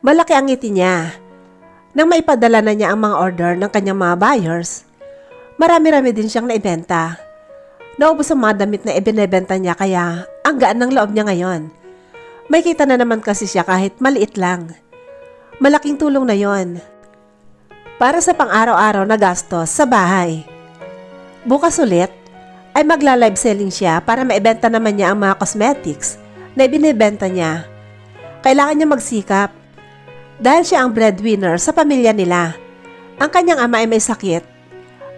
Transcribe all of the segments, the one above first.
Malaki ang ngiti niya. Nang maipadala na niya ang mga order ng kanyang mga buyers, marami-rami din siyang naibenta. Naubos ang mga damit na ibinebenta niya kaya ang gaan ng loob niya ngayon. May kita na naman kasi siya kahit maliit lang. Malaking tulong na yon para sa pang-araw-araw na gastos sa bahay. Bukas ulit ay magla-live selling siya para maibenta naman niya ang mga cosmetics na ibinebenta niya. Kailangan niya magsikap dahil siya ang breadwinner sa pamilya nila. Ang kanyang ama ay may sakit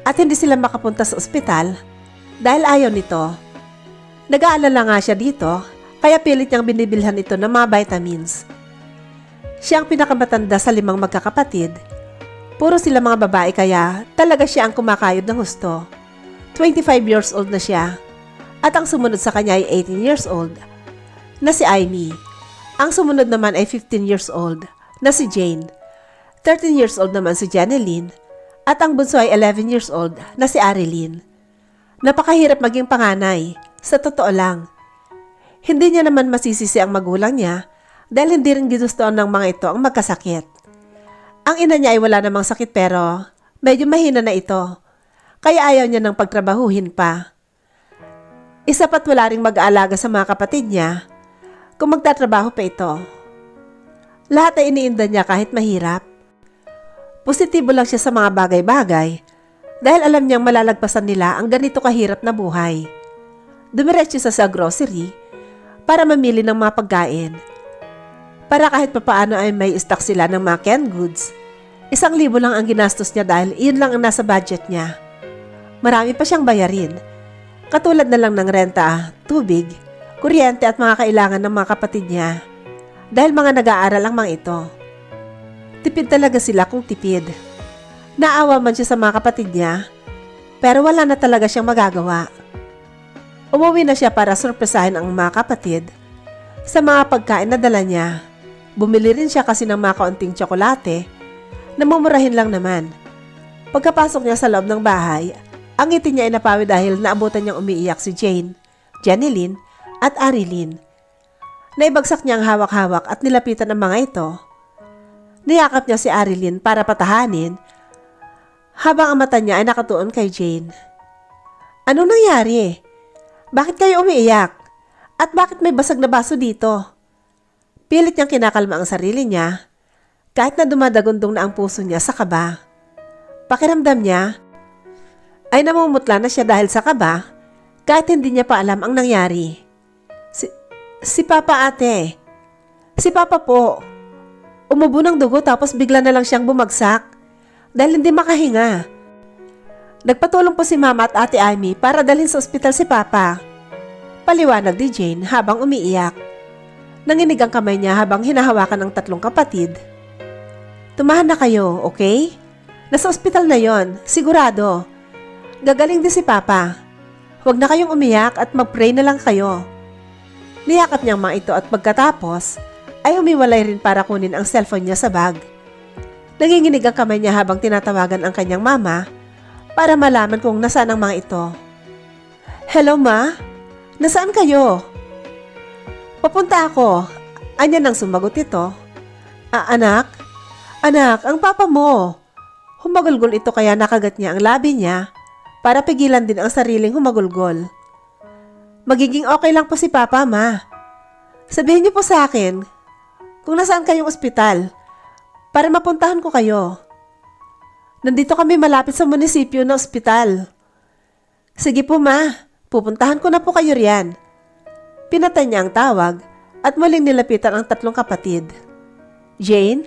at hindi sila makapunta sa ospital dahil ayaw nito. Nag-aalala nga siya dito kaya pilit niyang binibilhan ito ng mga vitamins. Siya ang pinakamatanda sa 5 magkakapatid. Puro sila mga babae kaya talaga siya ang kumakayod ng husto. 25 years old na siya at ang sumunod sa kanya ay 18 years old na si Amy. Ang sumunod naman ay 15 years old na si Jane. 13 years old naman si Janeline at ang bunso ay 11 years old na si Arilyn. Napakahirap maging panganay, sa totoo lang. Hindi niya naman masisisi ang magulang niya dahil hindi rin ginustuhan ng mga ito ang magkasakit. Ang ina niya ay wala namang sakit pero medyo mahina na ito, kaya ayaw niya ng pagtrabahuhin pa. Isa pa't wala ring mag-aalaga sa mga kapatid niya kung magtatrabaho pa ito. Lahat ay iniinda niya kahit mahirap. Positibo lang siya sa mga bagay-bagay dahil alam niyang malalagpasan nila ang ganito kahirap na buhay. Dumiretso siya sa grocery para mamili ng mga pagkain. Para kahit papaano ay may stock sila ng mga canned goods. 1,000 lang ang ginastos niya dahil iyon lang ang nasa budget niya. Marami pa siyang bayarin. Katulad na lang ng renta, tubig, kuryente at mga kailangan ng mga kapatid niya. Dahil mga nag-aaral ang mga ito. Tipid talaga sila kung tipid. Naawa man siya sa mga kapatid niya, pero wala na talaga siyang magagawa. Umuwi na siya para surpresahin ang mga kapatid sa mga pagkain na dala niya. Bumili rin siya kasi ng mga kaunting tsokolate na mumurahin lang naman. Pagkapasok niya sa loob ng bahay, ang ngiti niya ay napawi dahil naabutan niyang umiiyak si Jane, Janeline at Arilyn. Naibagsak niya ang hawak-hawak at nilapitan ang mga ito. Niyakap niya si Arilyn para patahanin habang ang mata niya ay nakatuon kay Jane. Anong nangyari? Bakit kayo umiiyak? At bakit may basag na baso dito? Pilit niyang kinakalma ang sarili niya kahit na dumadagundong na ang puso niya sa kaba. Pakiramdam niya ay namumutla na siya dahil sa kaba kahit hindi niya pa alam ang nangyari. Si Papa ate. Si Papa po. Umubo ng dugo tapos bigla na lang siyang bumagsak dahil hindi makahinga. Nagpatulong po si Mama at Ate Amy para dalhin sa ospital si Papa. Paliwanag ni Jane habang umiiyak. Nanginig ang kamay niya habang hinahawakan ng 3 kapatid. Tumahan na kayo, okay? Nasa ospital na yon, sigurado. Gagaling din si Papa. Huwag na kayong umiyak at mag-pray na lang kayo. Niyakap niyang mga ito at pagkatapos ay humiwalay rin para kunin ang cellphone niya sa bag. Nanginginig ang kamay niya habang tinatawagan ang kanyang mama para malaman kung nasaan ang mga ito. Hello ma? Nasaan kayo? Papunta ako. Anya nang sumagot ito. Anak? Anak, ang papa mo. Humagulgol ito kaya nakagat niya ang labi niya para pigilan din ang sariling humagulgol. Magiging okay lang po si Papa, Ma. Sabihin niyo po sa akin kung nasaan kayong ospital para mapuntahan ko kayo. Nandito kami malapit sa munisipyo na ospital. Sige po, Ma. Pupuntahan ko na po kayo riyan. Pinatay niya ang tawag at muling nilapitan ang 3 kapatid. Jane,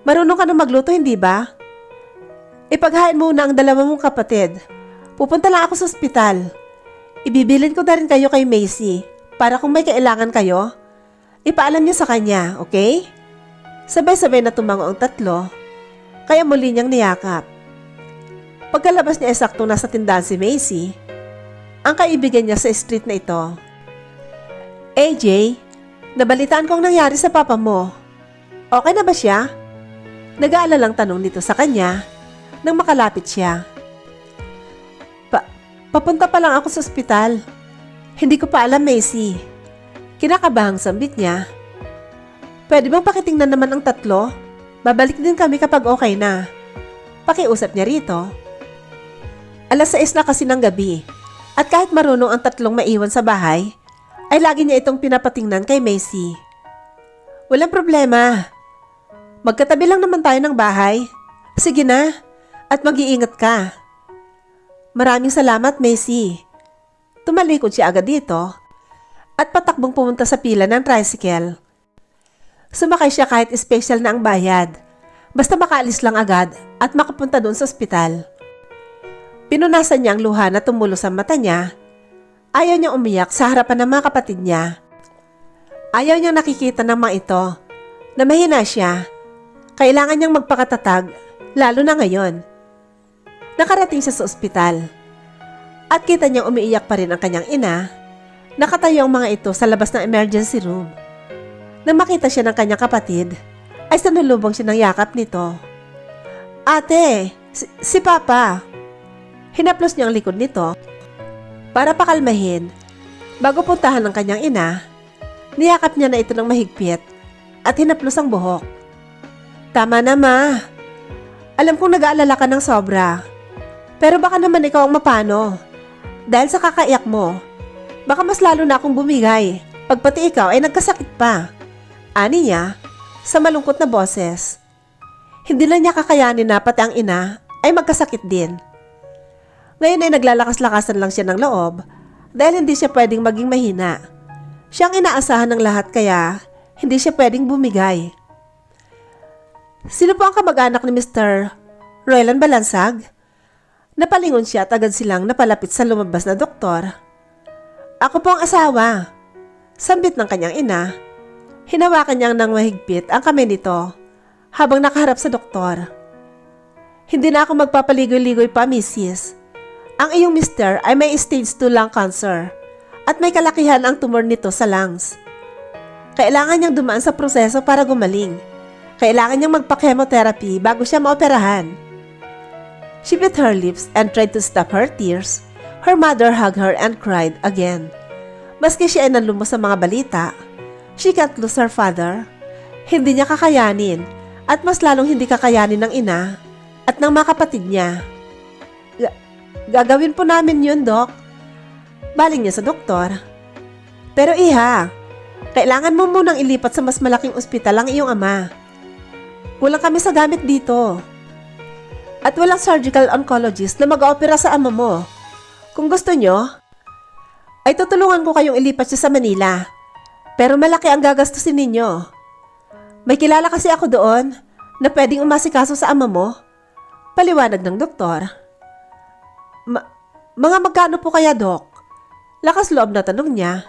marunong ka na magluto, hindi ba? Ipaghain muna ang 2 mong kapatid. Pupunta lang ako sa ospital. Ibibilin ko na rin kayo kay Macy para kung may kailangan kayo, ipaalam niyo sa kanya, okay? Sabay-sabay na tumango ang 3, kaya muli niyang niyakap. Pagkalabas niya saktong nasa tindahan si Macy, ang kaibigan niya sa street na ito. AJ, nabalitaan kong nangyari sa papa mo. Okay na ba siya? Nag-aalalang tanong nito sa kanya nang makalapit siya. Papunta pa lang ako sa ospital. Hindi ko pa alam, Macy. Kinakabahang sambit niya. Pwede bang pakitingnan naman ang tatlo? Babalik din kami kapag okay na. Pakiusap niya rito. 6:00 na kasi ng gabi at kahit marunong ang tatlong maiwan sa bahay, ay lagi niya itong pinapatingnan kay Macy. Walang problema. Magkatabi lang naman tayo ng bahay. Sige na, at mag-iingat ka. Maraming salamat, Macy. Tumalikod siya agad dito at patakbong pumunta sa pila ng tricycle. Sumakay siya kahit special na ang bayad. Basta makaalis lang agad at makapunta doon sa ospital. Pinunasan niya ang luha na tumulo sa mata niya. Ayaw niyang umiyak sa harapan ng mga kapatid niya. Ayaw niyang nakikita ng mga ito na mahina siya. Kailangan niyang magpakatatag, lalo na ngayon. Nakarating siya sa ospital. At kita niyang umiiyak pa rin ang kanyang ina. Nakatayo ang mga ito sa labas ng emergency room. Nang makita siya ng kanyang kapatid, ay sanulubong siya ng yakap nito. Ate, si Papa. Hinaplos niya ang likod nito para pakalmahin. Bago puntahan ng kanyang ina, niyakap niya na ito ng mahigpit at hinaplos ang buhok. Tama na, Ma. Alam kong nag-aalala ka ng sobra. Pero baka naman ikaw ang mapano. Dahil sa kakaiyak mo, baka mas lalo na akong bumigay pag pati ikaw ay nagkasakit pa. Ani niya sa malungkot na boses. Hindi na niya kakayanin na pati ang ina ay magkasakit din. Ngayon ay naglalakas-lakasan lang siya ng loob dahil hindi siya pwedeng maging mahina. Siya ang inaasahan ng lahat kaya hindi siya pwedeng bumigay. Sino po ang kamag-anak ni Mr. Roylan Balansag? Napalingon siya at agad silang napalapit sa lumabas na doktor. Ako po ang asawa. Sambit ng kanyang ina. Hinawakan niyang ng mahigpit ang kamay nito habang nakaharap sa doktor. Hindi na ako magpapaligoy-ligoy pa, Mrs. Ang iyong mister ay may stage 2 lung cancer at may kalakihan ang tumor nito sa lungs. Kailangan niyang dumaan sa proseso para gumaling. Kailangan niyang magpa-chemotherapy bago siya maoperahan. She bit her lips and tried to stop her tears. Her mother hugged her and cried again. Maski siya ay nalumos sa mga balita, she can't lose her father. Hindi niya kakayanin at mas lalong hindi kakayanin ng ina at ng mga kapatid niya. Gagawin po namin yun, Dok. Baling niya sa doktor. Pero iha, kailangan mo munang ilipat sa mas malaking ospital ang iyong ama. Kulang kami sa gamit dito. At walang surgical oncologist na mag-oopera sa ama mo. Kung gusto nyo, ay tutulungan ko kayong ilipat siya sa Manila. Pero malaki ang gagastusin ninyo. May kilala kasi ako doon na pwedeng umasikaso sa ama mo. Paliwanag ng doktor. Mga magkano po kaya, Dok? Lakas loob na tanong niya.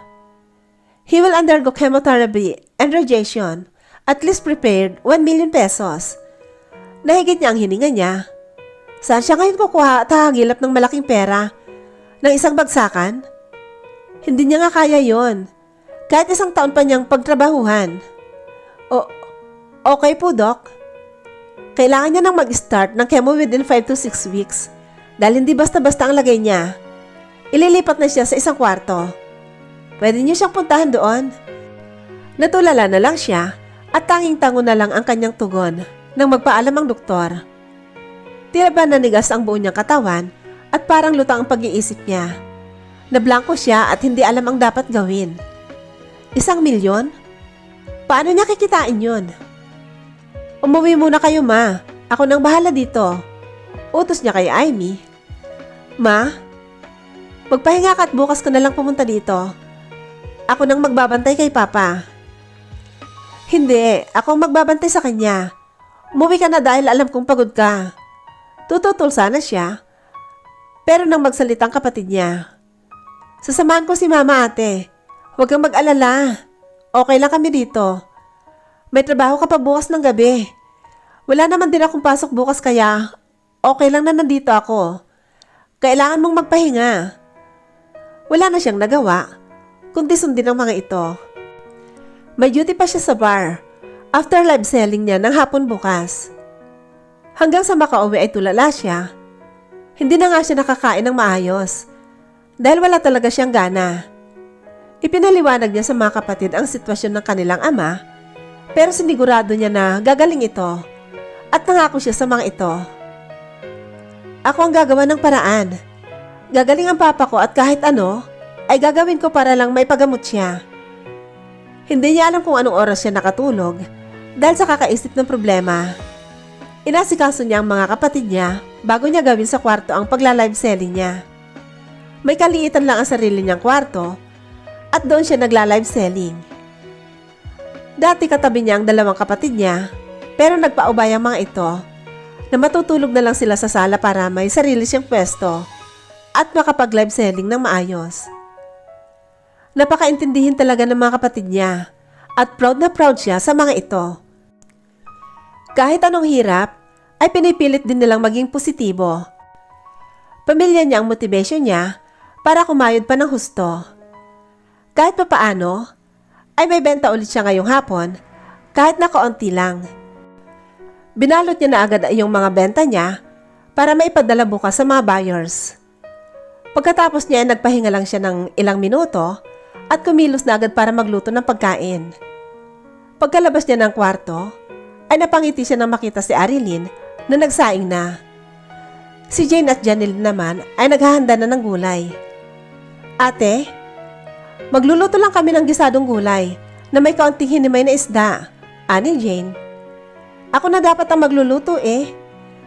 He will undergo chemotherapy and radiation. At least prepared 1 million pesos. Nahigit niya ang hininga niya. Saan siya ngayon kukuha at hahagilap ng malaking pera? Ng isang bagsakan? Hindi niya nga kaya yon. Kahit 1 taon pa niyang pagtrabahuhan. Okay po, Doc. Kailangan niya nang mag-start ng chemo within 5 to 6 weeks. Dahil hindi basta-basta ang lagay niya. Ililipat na siya sa 1 kwarto. Pwede niyo siyang puntahan doon. Natulala na lang siya at tanging-tango na lang ang kanyang tugon nang magpaalam ang doktor. Tila ba nanigas ang buo niyang katawan at parang lutang ang pag-iisip niya. Nablangko siya at hindi alam ang dapat gawin. 1 milyon? Paano niya kikitain yun? Umuwi muna kayo, Ma. Ako nang bahala dito. Utos niya kay Amy. Ma, magpahinga ka at bukas ka na lang pumunta dito. Ako nang magbabantay kay Papa. Hindi, ako ang magbabantay sa kanya. Umuwi ka na dahil alam kong pagod ka. Tututol sana siya. Pero nang magsalitang kapatid niya. Sasamahan ko si Mama, ate. Huwag kang mag-alala. Okay lang kami dito. May trabaho ka pa bukas ng gabi. Wala naman din akong pasok bukas kaya okay lang na nandito ako. Kailangan mong magpahinga. Wala na siyang nagawa, kundi sundin ang mga ito. May duty pa siya sa bar after live selling niya ng hapon bukas. Hanggang sa makauwi ay tulala siya. Hindi na nga siya nakakain ng maayos dahil wala talaga siyang gana. Ipinaliwanag niya sa mga kapatid ang sitwasyon ng kanilang ama Pero sinigurado niya na gagaling ito at nangako siya sa mga ito. Ako ang gagawa ng paraan. Gagaling ang papa ko at kahit ano ay gagawin ko para lang maipagamot siya. Hindi niya alam kung anong oras siya nakatulog dahil sa kakaisip ng problema. Inasikaso niya ang mga kapatid niya bago niya gawin sa kwarto ang pagla-live selling niya. May kaliitan lang ang sarili niyang kwarto at doon siya nagla-live selling. Dati katabi niya ang dalawang kapatid niya pero nagpaubay ang mga ito na matutulog na lang sila sa sala para may sarili siyang pwesto at makapag-live selling ng maayos. Napakaintindihin talaga ng mga kapatid niya at proud na proud siya sa mga ito. Kahit anong hirap, ay pinipilit din nilang maging positibo. Pamilya niya ang motivation niya para kumayod pa ng husto. Kahit papaano, ay may benta ulit siya ngayong hapon kahit na kaunti lang. Binalot niya na agad yung mga benta niya para maipadala bukas sa mga buyers. Pagkatapos niya ay nagpahinga lang siya ng ilang minuto at kumilos na agad para magluto ng pagkain. Pagkalabas niya ng kwarto, ay napangiti siya nang makita si Arilyn na nagsaing na. Si Jane at Janeline naman ay naghahanda na ng gulay. Ate, magluluto lang kami ng gisadong gulay na may kaunting hinimay na isda, ani Jane. Ako na dapat ang magluluto eh.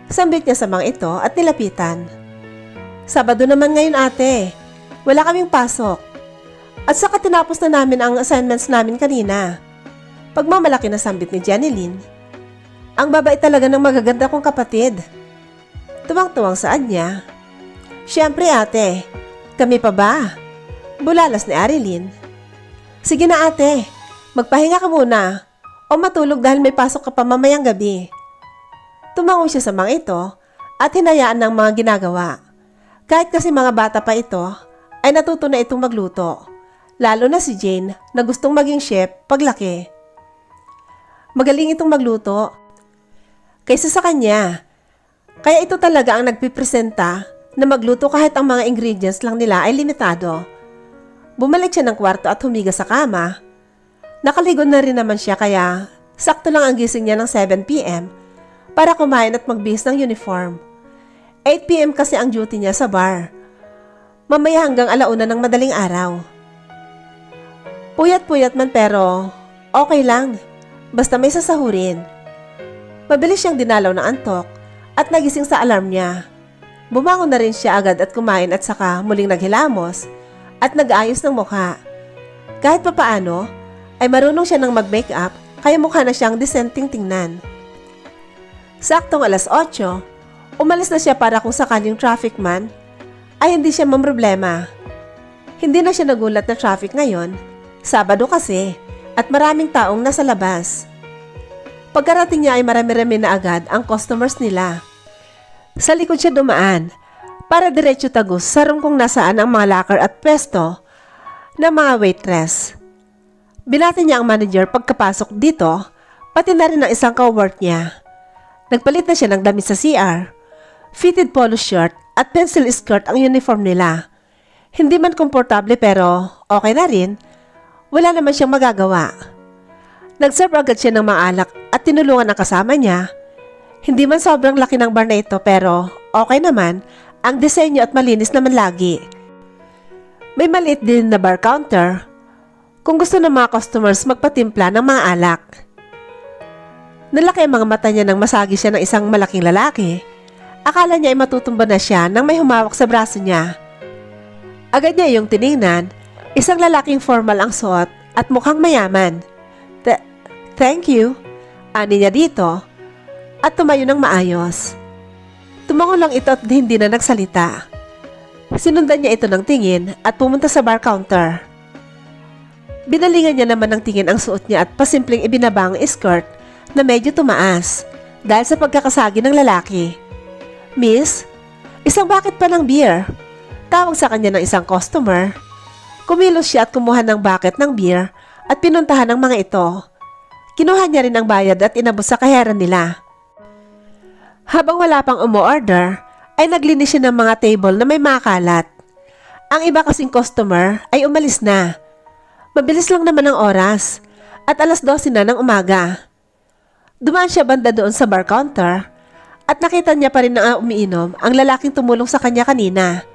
Sambit niya sa mga ito at nilapitan. Sabado naman ngayon ate, wala kaming pasok. At saka tinapos na namin ang assignments namin kanina. Pagmamalaki na sambit ni Janeline. Ang babae talaga ng magaganda kong kapatid. Tuwang-tuwang saan niya. Siyempre ate, kami pa ba? Bulalas ni Arilyn. Sige na ate, magpahinga ka muna o matulog dahil may pasok ka pa mamayang gabi. Tumango siya sa mga ito at hinayaan ng mga ginagawa. Kahit kasi mga bata pa ito, ay natuto na itong magluto. Lalo na si Jane na gustong maging chef paglaki. Magaling itong magluto kaysa sa kanya. Kaya ito talaga ang nagpipresenta na magluto kahit ang mga ingredients lang nila ay limitado. Bumalik siya ng kwarto at humiga sa kama. Nakaligo na rin naman siya kaya sakto lang ang gising niya ng 7 p.m. para kumain at magbihis ng uniform. 8 p.m. kasi ang duty niya sa bar. Mamaya hanggang 1:00 ng madaling araw. Puyat-puyat man pero okay lang. Basta may sasahurin. Mabilis siyang dinalaw ng antok at nagising sa alarm niya. Bumangon na rin siya agad at kumain at saka muling naghilamos at nag-ayos ng mukha. Kahit papaano ay marunong siya ng mag-makeup kaya mukha na siyang desenting tingnan. Saktong 8:00, umalis na siya para kung sakaling traffic man ay hindi siya mamroblema. Hindi na siya nagulat na traffic ngayon. Sabado kasi at maraming taong nasa labas. Pagkarating niya ay marami-rami na agad ang customers nila. Sa likod siya dumaan para diretso tagos sa room kung nasaan ang mga locker at pwesto ng mga waitress. Binati niya ang manager pagkapasok dito, pati na rin ang isang co-work niya. Nagpalit na siya ng damit sa CR. Fitted polo shirt at pencil skirt ang uniform nila. Hindi man komportable pero okay na rin. Wala naman siyang magagawa. Nag-serve agad siya ng mga alak at tinulungan ang kasama niya. Hindi man sobrang laki ng bar na ito pero okay naman ang disenyo at malinis naman lagi. May maliit din na bar counter kung gusto ng mga customers magpatimpla ng mga alak. Nalaki ang mga mata niya nang masagi siya ng isang malaking lalaki. Akala niya ay matutumba na siya nang may humawak sa braso niya. Agad niya yung tiningnan. Isang lalaking formal ang suot at mukhang mayaman. Thank you, ani niya dito at tumayo ng maayos. Tumango lang ito at hindi na nagsalita. Sinundan niya ito ng tingin at pumunta sa bar counter. Binalingan niya naman ng tingin ang suot niya at pasimpleng ibinaba ang skirt na medyo tumaas dahil sa pagkakasagi ng lalaki. Miss, isang bucket pa ng beer. Tawag sa kanya ng isang customer. Kumilos siya at kumuha ng bucket ng beer at pinuntahan ng mga ito. Kinuha niya rin ang bayad at inabot sa kahera nila. Habang wala pang umu-order, ay naglinis siya ng mga table na may mga kalat. Ang iba kasing customer ay umalis na. Mabilis lang naman ang oras at 12:00 na ng umaga. Dumaan siya banda doon sa bar counter at nakita niya pa rin na umiinom ang lalaking tumulong sa kanya kanina.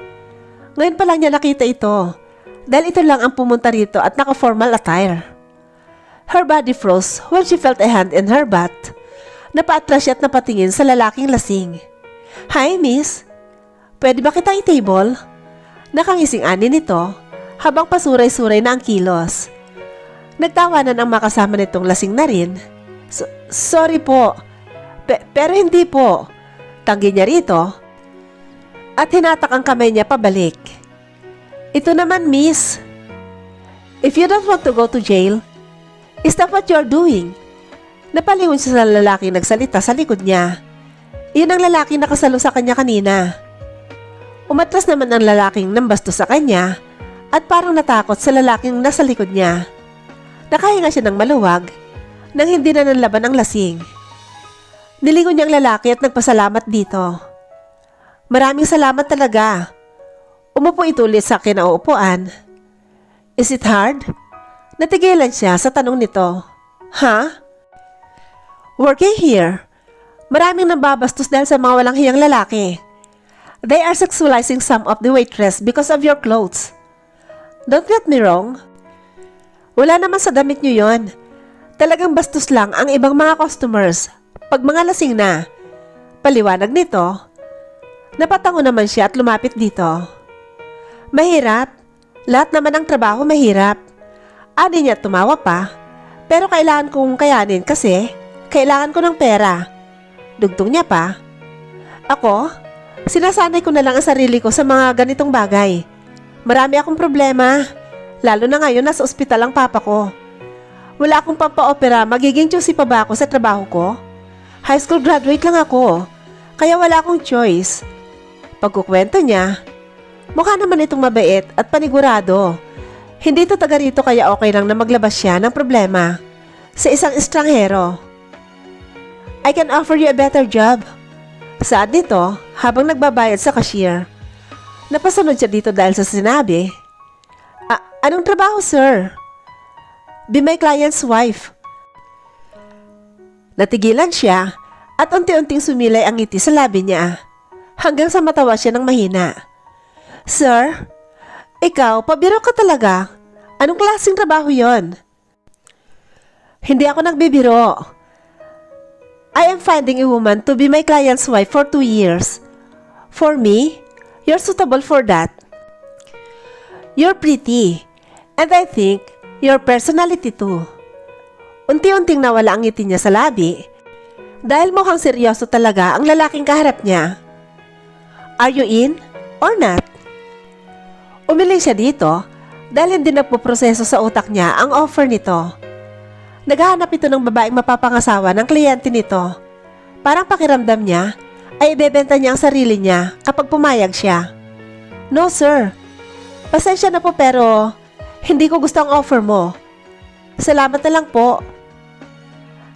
Ngayon pa lang niya nakita ito dahil ito lang ang pumunta rito at naka-formal attire. Her body froze when she felt a hand in her butt. Napaatras siya at napatingin sa lalaking lasing. "Hi, miss. Pwede ba kitang i-table?" Nakangising ani nito habang pasuray-suray na ang kilos. Nagtawanan ang makasama nitong lasing na rin. Sorry po. Pero hindi po. Tanggi niya rito at hinatak ang kamay niya pabalik. "Ito naman, miss. If you don't want to go to jail, is that what you're doing?" Napalingon siya sa lalaking nagsalita sa likod niya. Iyon ang lalaking nakasalo sa kanya kanina. Umatras naman ang lalaking nambasto sa kanya at parang natakot sa lalaking nasa likod niya. Nakahinga siya ng maluwag nang hindi na nanlaban ang lasing. Nilingon niya ang lalaki at nagpasalamat dito. "Maraming salamat talaga." Umupo ito ulit sa kinauupuan. "Is it hard?" Natigilan siya sa tanong nito. "Ha?" "Working here, maraming nambabastos dahil sa mga walang hiyang lalaki. They are sexualizing some of the waitress because of your clothes. Don't get me wrong. Wala naman sa damit nyo yon. Talagang bastos lang ang ibang mga customers pag mga lasing na." Paliwanag nito. Napatango naman siya at lumapit dito. "Mahirap. Lahat naman ng trabaho mahirap." Ani niya tumawa pa. "Pero kailangan kong kayanin kasi kailangan ko ng pera." Dugtong niya pa. "Ako, sinasanay ko na lang ang sarili ko sa mga ganitong bagay. Marami akong problema, lalo na ngayon nasa ospital ang papa ko. Wala akong pampa-opera, magiging choosy pa ba ako sa trabaho ko? High school graduate lang ako, kaya wala akong choice." Pagkukwento niya, mukha naman itong mabait at panigurado. Hindi ito taga rito kaya okay lang na maglabas siya ng problema sa isang estranghero. "I can offer you a better job." Saad nito habang nagbabayad sa cashier. Napasunod siya dito dahil sa sinabi. Anong trabaho, sir?" "Be my client's wife." Natigilan siya at unti-unting sumilay ang ngiti sa labi niya hanggang sa matawa siya ng mahina. "Sir, ikaw, pabiro ka talaga. Anong klaseng trabaho yon?" "Hindi ako nagbibiro. I am finding a woman to be my client's wife for 2 years. For me, you're suitable for that. You're pretty, and I think your personality too." Unti-unting nawala ang ngiti niya sa labi dahil mukhang seryoso talaga ang lalaking kaharap niya. "Are you in or not?" Umiling siya dito dahil hindi nagpuproseso sa utak niya ang offer nito. Naghahanap ito ng babaeng mapapangasawa ng kliyente nito. Parang pakiramdam niya ay ibebenta niya ang sarili niya kapag pumayag siya. "No, sir. Pasensya na po pero hindi ko gusto ang offer mo. Salamat na lang po."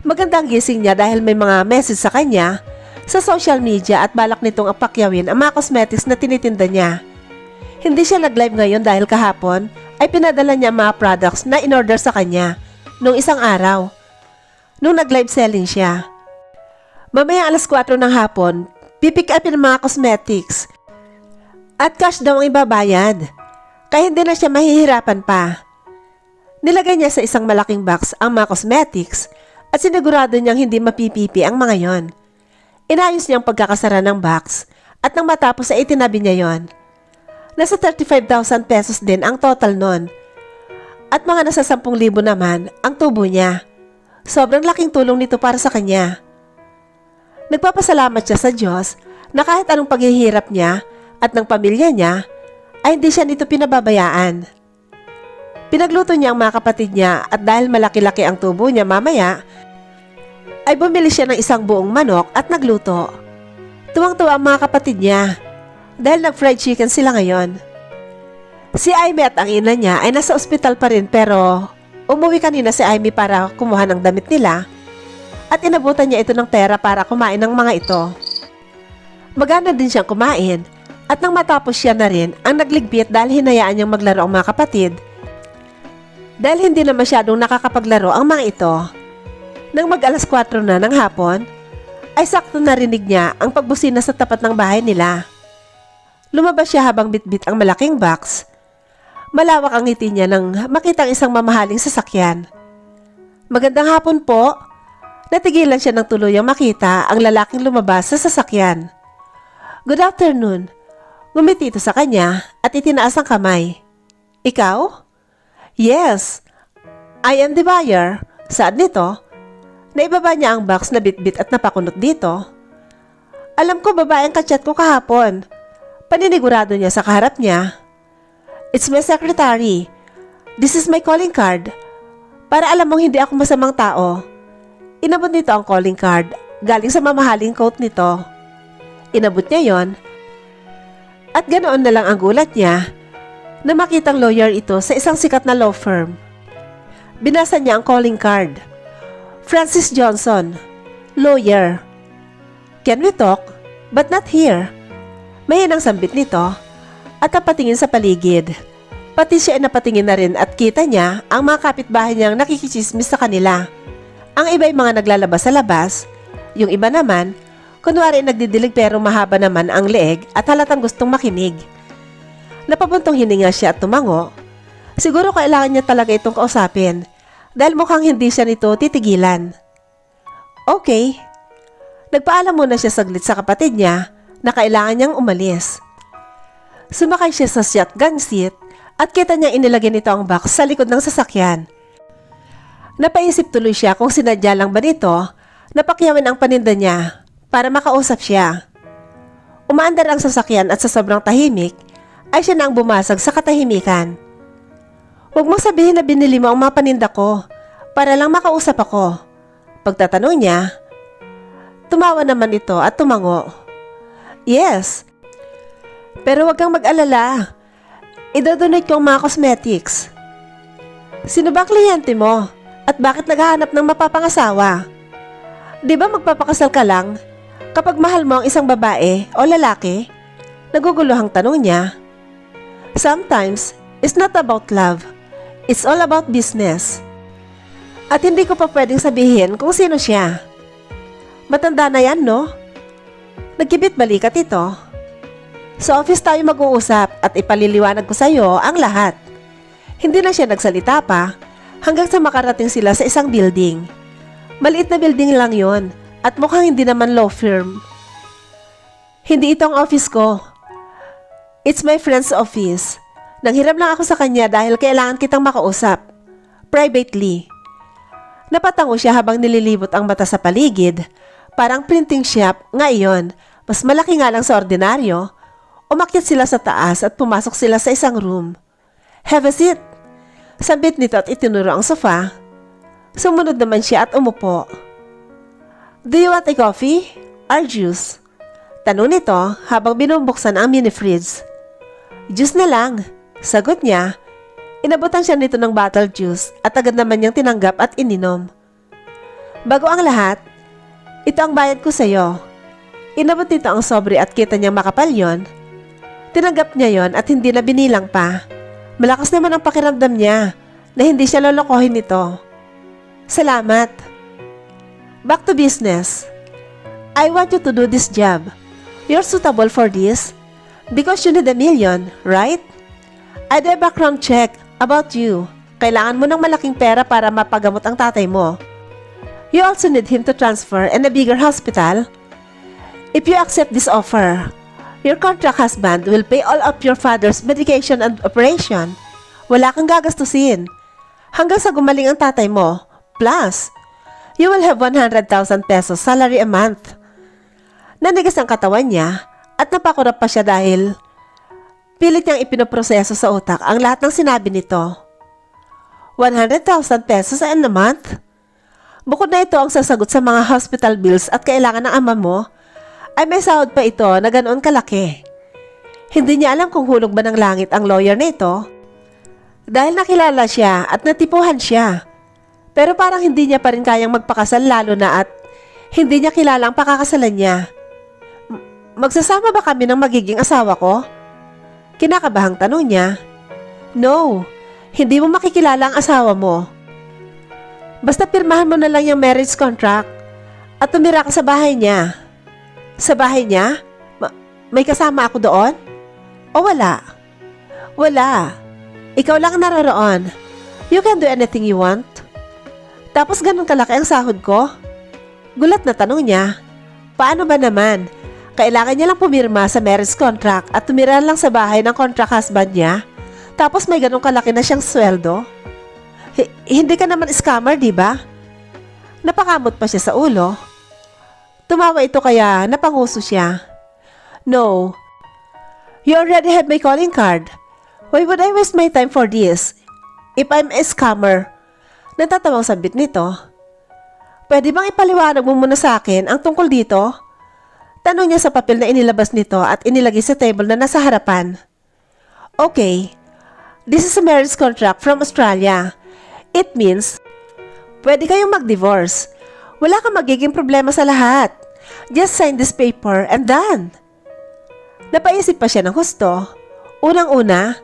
Magandang gising niya dahil may mga message sa kanya sa social media at balak nitong apakyawin ang mga cosmetics na tinitinda niya. Hindi siya nag-live ngayon dahil kahapon ay pinadala niya mga products na in-order sa kanya nung isang araw, nung nag-live selling siya. Mamaya 4:00 ng hapon, pipick upin ang mga cosmetics at cash daw ang ibabayad, kaya hindi na siya mahihirapan pa. Nilagay niya sa isang malaking box ang mga cosmetics at sinigurado niyang hindi mapipipi ang mga yon. Inayos niya ang pagkakasara ng box at nang matapos ay itinabi niya yon. Nasa 35,000 pesos din ang total nun. At mga nasa 10,000 naman ang tubo niya. Sobrang laking tulong nito para sa kanya. Nagpapasalamat siya sa Diyos na kahit anong paghihirap niya at ng pamilya niya ay hindi siya nito pinababayaan. Pinagluto niya ang mga kapatid niya at dahil malaki-laki ang tubo niya mamaya, ay bumili siya ng isang buong manok at nagluto. Tuwang-tuwa ang mga kapatid niya dahil nag-fried chicken sila ngayon. Si Amy at ang ina niya ay nasa ospital pa rin pero umuwi kanina si Amy para kumuha ng damit nila at inabutan niya ito ng pera para kumain ng mga ito. Magana din siyang kumain at nang matapos siya na rin ang nagligpit dahil hinayaan niyang maglaro ang mga kapatid. Dahil hindi na masyadong nakakapaglaro ang mga ito. Nang mag-alas 4 na ng hapon, ay sakto narinig niya ang pagbusina sa tapat ng bahay nila. Lumabas siya habang bitbit ang malaking box. Malawak ang ngiti niya nang makita ang isang mamahaling sasakyan. Magandang hapon po. Natigilan siya ng tuluyang makita ang lalaking lumabas sa sasakyan. Good afternoon. Ngumiti ito sa kanya at itinaas ang kamay. Ikaw? Yes, I am the buyer. Saan nito? Naibaba niya ang box na bitbit at napakunot dito. Alam ko babae ang kachat ko kahapon. Paninigurado niya sa kaharap niya. It's my secretary. This is my calling card. Para alam mong hindi ako masamang tao. Inabot nito ang calling card galing sa mamahaling coat nito. Inabot niya yon. At ganoon na lang ang gulat niya na makitang lawyer ito sa isang sikat na law firm. Binasa niya ang calling card. Francis Johnson, lawyer. Can we talk? But not here. Mahinang sambit nito at napatingin sa paligid. Pati siya ay napatingin na rin at kita niya ang mga kapitbahay niyang nakikichismis sa kanila. Ang iba ay mga naglalabas sa labas, yung iba naman, kunwari nagdidilig pero mahaba naman ang leeg at halatang gustong makinig. Napabuntong hininga siya at tumango. Siguro kailangan niya talaga itong kausapin dahil mukhang hindi siya nito titigilan. Okay. Nagpaalam muna siya saglit sa kapatid niya na kailangan niyang umalis. Sumakay siya sa shotgun seat at kita niya inilagay nito ang box sa likod ng sasakyan. Napaisip tuloy siya kung sinadya lang ba nito na pakyawin ang paninda niya para makausap siya. Umaandar ang sasakyan at sa sobrang tahimik ay siya na ang bumasag sa katahimikan. Huwag mong sabihin na binili mo ang mga paninda ko para lang makausap ako. Pagtatanong niya, tumawa naman ito at tumango. Yes, pero huwag kang mag-alala. Idodonate ko ang mga cosmetics. Sino ba ang kliyente mo? At bakit naghahanap ng mapapangasawa? Di ba magpapakasal ka lang kapag mahal mo ang isang babae o lalaki? Naguguluhang tanong niya. Sometimes, it's not about love. It's all about business. At hindi ko pa pwedeng sabihin kung sino siya. Matanda na yan, no? Nagkibit balikat ito. Sa office tayo mag-uusap at ipaliliwanag ko sa iyo ang lahat. Hindi na siya nagsalita pa hanggang sa makarating sila sa isang building. Maliit na building lang yon at mukhang hindi naman law firm. Hindi ito ang office ko. It's my friend's office. Nanghiram lang ako sa kanya dahil kailangan kitang makausap. Privately. Napatango siya habang nililibot ang mata sa paligid. Parang printing shop nga iyon. Mas malaki nga lang sa ordinaryo. Umakyat sila sa taas at pumasok sila sa isang room. Have a seat. Sambit nito at itinuro ang sofa. Sumunod naman siya at umupo. Do you want a coffee or juice? Tanong nito habang binubuksan ang mini-fridge. Juice na lang, sagot niya. Inabutan siya nito ng bottle juice at agad naman niyang tinanggap at ininom. Bago ang lahat, ito ang bayad ko sa iyo. Inabot nito ang sobre at kita niyang makapal yon. Tinanggap niya yon at hindi na binilang pa. Malakas naman ang pakiramdam niya na hindi siya lolokohin nito. Salamat. Back to business. I want you to do this job. You're suitable for this because you need $1 million, right? I do a background check about you. Kailangan mo ng malaking pera para mapagamot ang tatay mo. You also need him to transfer in a bigger hospital. If you accept this offer, your contract husband will pay all of your father's medication and operation. Wala kang gagastusin. Hanggang sa gumaling ang tatay mo. Plus, you will have 100,000 pesos salary a month. Nanigas ang katawan niya at napakurap pa siya dahil pilit niyang ipinoproseso sa utak ang lahat ng sinabi nito. 100,000 pesos a month? Bukod na ito ang sasagot sa mga hospital bills at kailangan ng ama mo, ay may sahod pa ito na ganoon kalaki. Hindi niya alam kung hulog ba ng langit ang lawyer na ito dahil nakilala siya at natipuhan siya. Pero parang hindi niya pa rin kayang magpakasal lalo na at hindi niya kilala ang pakakasalan niya. Magsasama ba kami ng magiging asawa ko? Kinakabahang tanong niya. No, Hindi mo makikilala ang asawa mo. Basta pirmahan mo na lang yung marriage contract at tumira ka sa bahay niya. Sa bahay niya? May kasama ako doon? O wala? Wala. Ikaw lang naroroon. You can do anything you want. Tapos ganun kalaki ang sahod ko? Gulat na tanong niya. Paano ba naman? Kailangan niya lang pumirma sa marriage contract at tumira lang sa bahay ng contract husband niya? Tapos may ganun kalaki na siyang sweldo? Hindi ka naman scammer, di ba? Napakamot pa siya sa ulo. Tumawa ito kaya napanguso siya. No. You already have my calling card. Why would I waste my time for this? If I'm a scammer. Natatawang sabit nito. Pwede bang ipaliwanag mo muna sa akin ang tungkol dito? Tanong niya sa papel na inilabas nito at inilagay sa table na nasa harapan. Okay. This is a marriage contract from Australia. It means, pwede kayong mag-divorce. Wala kang magiging problema sa lahat. Just sign this paper and done. Napaisip pa siya ng husto. Unang-una,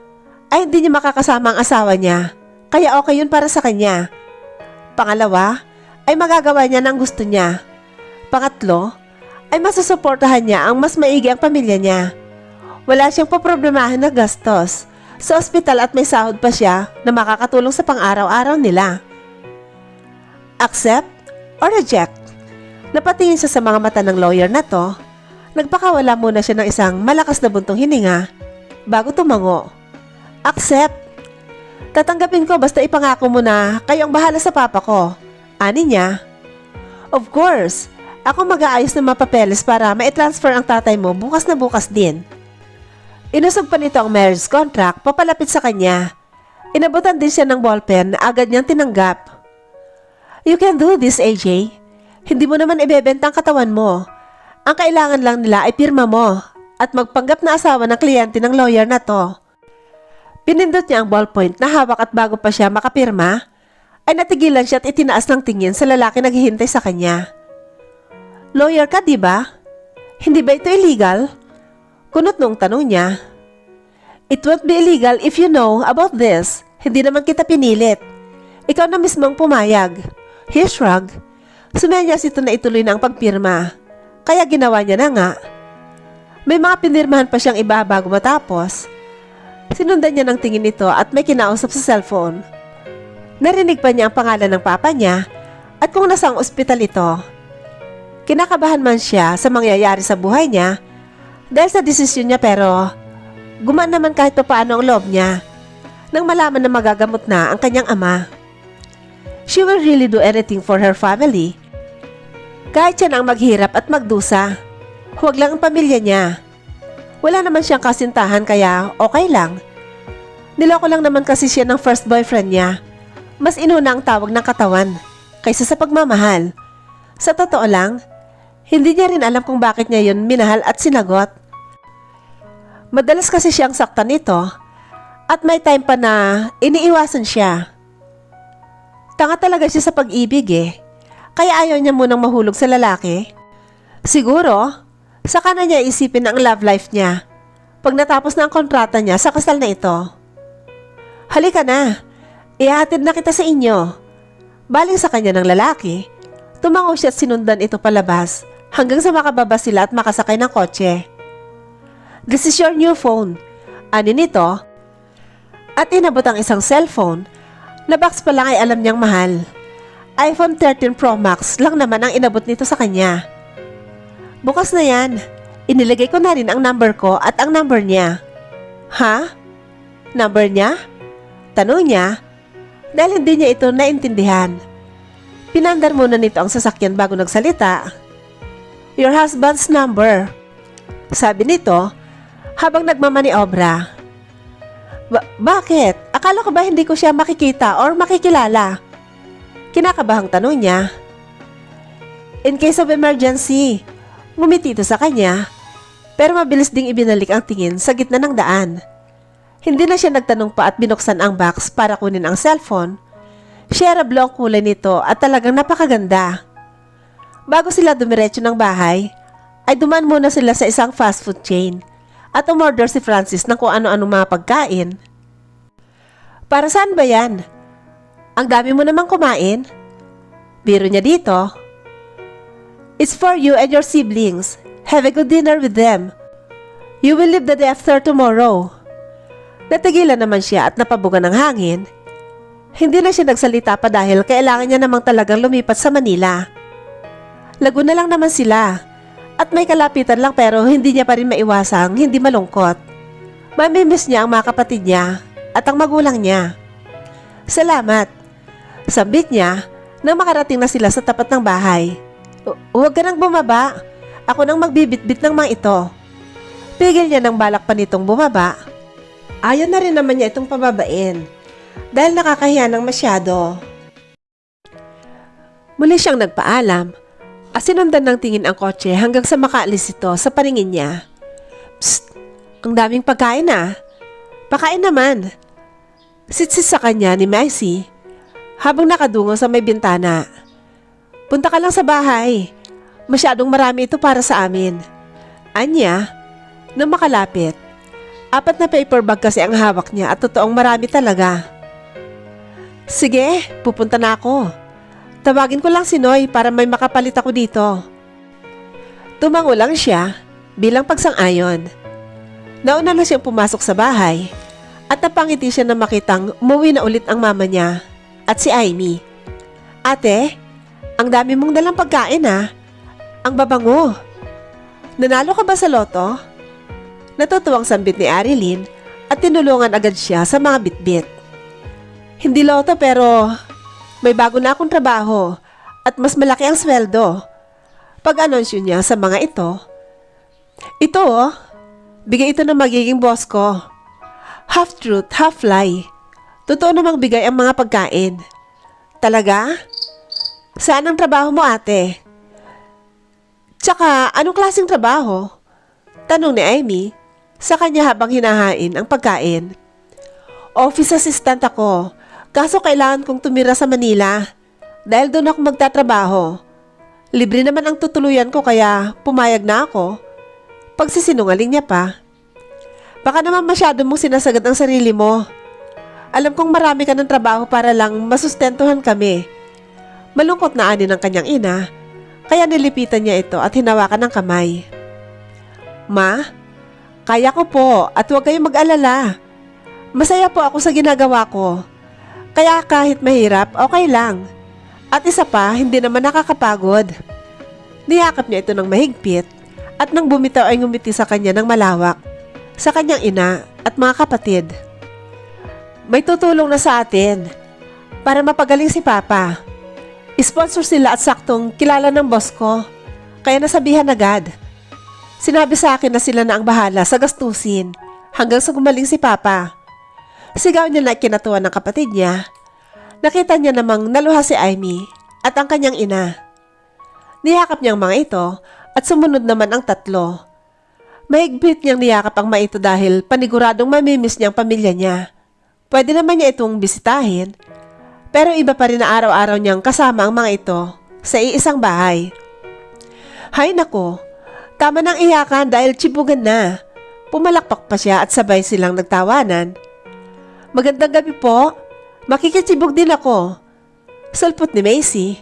ay hindi niya makakasama ang asawa niya. Kaya okay yun para sa kanya. Pangalawa, ay magagawa niya ng gusto niya. Pangatlo, ay masusuportahan niya ang mas maigi ang pamilya niya. Wala siyang poproblemahin na gastos. Sa ospital at may sahod pa siya na makakatulong sa pang-araw-araw nila. Accept or reject? Napatingin siya sa mga mata ng lawyer na to. Nagpakawala muna siya ng isang malakas na buntong hininga bago tumango. Accept. Tatanggapin ko basta ipangako mo na kayo ang bahala sa papa ko. Ani niya. Of course, ako mag-aayos ng mga papeles para ma-transfer ang tatay mo bukas na bukas din. Inusog pa nito ang marriage contract papalapit sa kanya. Inabutan din siya ng ballpen na agad niyang tinanggap. You can do this, AJ. Hindi mo naman ibebenta ang katawan mo. Ang kailangan lang nila ay pirma mo at magpanggap na asawa ng kliyente ng lawyer na to. Pinindot niya ang ballpoint na hawak at bago pa siya makapirma, ay natigilan siya at itinaas ng tingin sa lalaki naghihintay sa kanya. Lawyer ka, di ba? Hindi ba ito illegal? Kunot nung tanong niya. It won't be illegal if you know about this. Hindi naman kita pinilit. Ikaw na mismong pumayag. He shrugged. Sumenyas ito na ituloy na ang pagpirma. Kaya ginawa niya na nga. May mga pinirmahan pa siyang iba bago matapos. Sinundan niya ng tingin nito at may kinausap sa cellphone. Narinig pa niya ang pangalan ng papa niya at kung nasang ospital ito. Kinakabahan man siya sa mangyayari sa buhay niya dahil sa desisyon niya pero gumaan naman kahit paano ang loob niya nang malaman na magagamot na ang kanyang ama. She will really do anything for her family. Kahit siya na ang maghirap at magdusa. Huwag lang ang pamilya niya. Wala naman siyang kasintahan kaya okay lang. Niloko lang naman kasi siya ng first boyfriend niya. Mas inuna ang tawag ng katawan kaysa sa pagmamahal. Sa totoo lang, hindi niya rin alam kung bakit niya yun minahal at sinagot. Madalas kasi siyang saktan nito at may time pa na iniiwasan siya. Tanga talaga siya sa pag-ibig kaya ayaw niya munang mahulog sa lalaki. Siguro, saka na niya isipin ang love life niya pag natapos na ang kontrata niya sa kasal na ito. Halika na, ihatid na kita sa inyo. Baling sa kanya ng lalaki, tumango siya at sinundan ito palabas hanggang sa makababa sila at makasakay ng kotse. This is your new phone. Ani nito? At inabot ang isang cellphone na box pa lang ay alam niyang mahal. iPhone 13 Pro Max lang naman ang inabot nito sa kanya. Bukas na yan. Inilagay ko na rin ang number ko at ang number niya. Ha? Number niya? Tanong niya dahil hindi niya ito naintindihan. Pinandar muna nito ang sasakyan bago nagsalita. Your husband's number. Sabi nito habang nagmamaniobra. Bakit? Akala ko ba hindi ko siya makikita or makikilala? Kinakabahang tanong niya. In case of emergency, ngumiti ito sa kanya, pero mabilis ding ibinalik ang tingin sa gitna ng daan. Hindi na siya nagtanong pa at binuksan ang box para kunin ang cellphone. Share blue ang kulay nito at talagang napakaganda. Bago sila dumiretso ng bahay, ay dumaan muna sila sa isang fast food chain at umorder si Francis ng kung ano-anong mga pagkain. Para saan ba yan? Ang dami mo namang kumain. Biro niya dito. It's for you and your siblings. Have a good dinner with them. You will leave the day after tomorrow. Natigilan naman siya at napabuga ng hangin. Hindi na siya nagsalita pa dahil kailangan niya namang talagang lumipat sa Manila. Laguna lang naman sila at may kalapitan lang pero hindi niya pa rin maiwasang hindi malungkot. Mamimiss niya ang mga kapatid niya at ang magulang niya. Salamat. Sambit niya nang makarating na sila sa tapat ng bahay. Huwag ka nang bumaba. Ako nang magbibitbit ng mga ito. Pigil niya ng balak pa nitong bumaba. Ayaw na rin naman niya itong pababain dahil nakakahiya ng masyado. Muli siyang nagpaalam at sinundan ng tingin ang kotse hanggang sa makaalis ito sa paningin niya. Psst! Ang daming pagkain ah. Pakain naman. Sitsis sa kanya ni Macy habang nakadungo sa may bintana. Punta ka lang sa bahay. Masyadong marami ito para sa amin. Anya, nang makalapit. 4 na paper bag kasi ang hawak niya at totoong marami talaga. Sige, pupunta na ako. Tawagin ko lang si Noy para may makapalit ako dito. Tumango lang siya bilang pagsang-ayon. Nauna na siyang pumasok sa bahay at napangiti siya na makitang umuwi na ulit ang mama niya at si Amy. Ate, ang dami mong dalang pagkain ah. Ang babango. Nanalo ka ba sa loto? Natutuwang sambit ni Arilyn at tinulungan agad siya sa mga bitbit. Hindi loto pero may bago na akong trabaho at mas malaki ang sweldo. Pag-anunsyo niya sa mga ito, ito oh, bigay ito ng magiging boss ko. Half truth, half lie. Totoo namang bigay ang mga pagkain. Talaga? Saan ang trabaho mo ate? Tsaka anong klaseng trabaho? Tanong ni Amy sa kanya habang hinahain ang pagkain. Office assistant ako, kaso kailangan kong tumira sa Manila dahil doon ako magtatrabaho. Libre naman ang tutuluyan ko kaya pumayag na ako. Pagsisinungaling niya pa. Baka naman masyado mong sinasagad ang sarili mo. Alam kong marami ka ng trabaho para lang masustentuhan kami. Malungkot na ani ng kanyang ina, kaya nilipitan niya ito at hinawakan ng kamay. Ma, kaya ko po at huwag kayong mag-alala. Masaya po ako sa ginagawa ko. Kaya kahit mahirap, okay lang. At isa pa, hindi naman nakakapagod. Niyakap niya ito ng mahigpit at nang bumitaw ay ngumiti sa kanya ng malawak sa kanyang ina at mga kapatid. May tutulong na sa atin para mapagaling si Papa. Sponsor sila at saktong kilala ng boss ko, kaya nasabihan agad. Sinabi sa akin na sila na ang bahala sa gastusin hanggang sa gumaling si Papa. Sigaw niya na kinatuwa ng kapatid niya. Nakita niya namang naluha si Amy at ang kanyang ina. Niyakap niya ang mga ito at sumunod naman ang 3. Mahigpit niyang niyakap ang mga ito dahil paniguradong mamimiss niyang pamilya niya. Pwede naman niya itong bisitahin, pero iba pa rin na araw-araw niyang kasama ang mga ito sa iisang bahay. Hay nako, tama nang iyakan dahil tsibugan na. Pumalakpak pa siya at sabay silang nagtawanan. Magandang gabi po, makikitsibog din ako. Salpot ni Macy.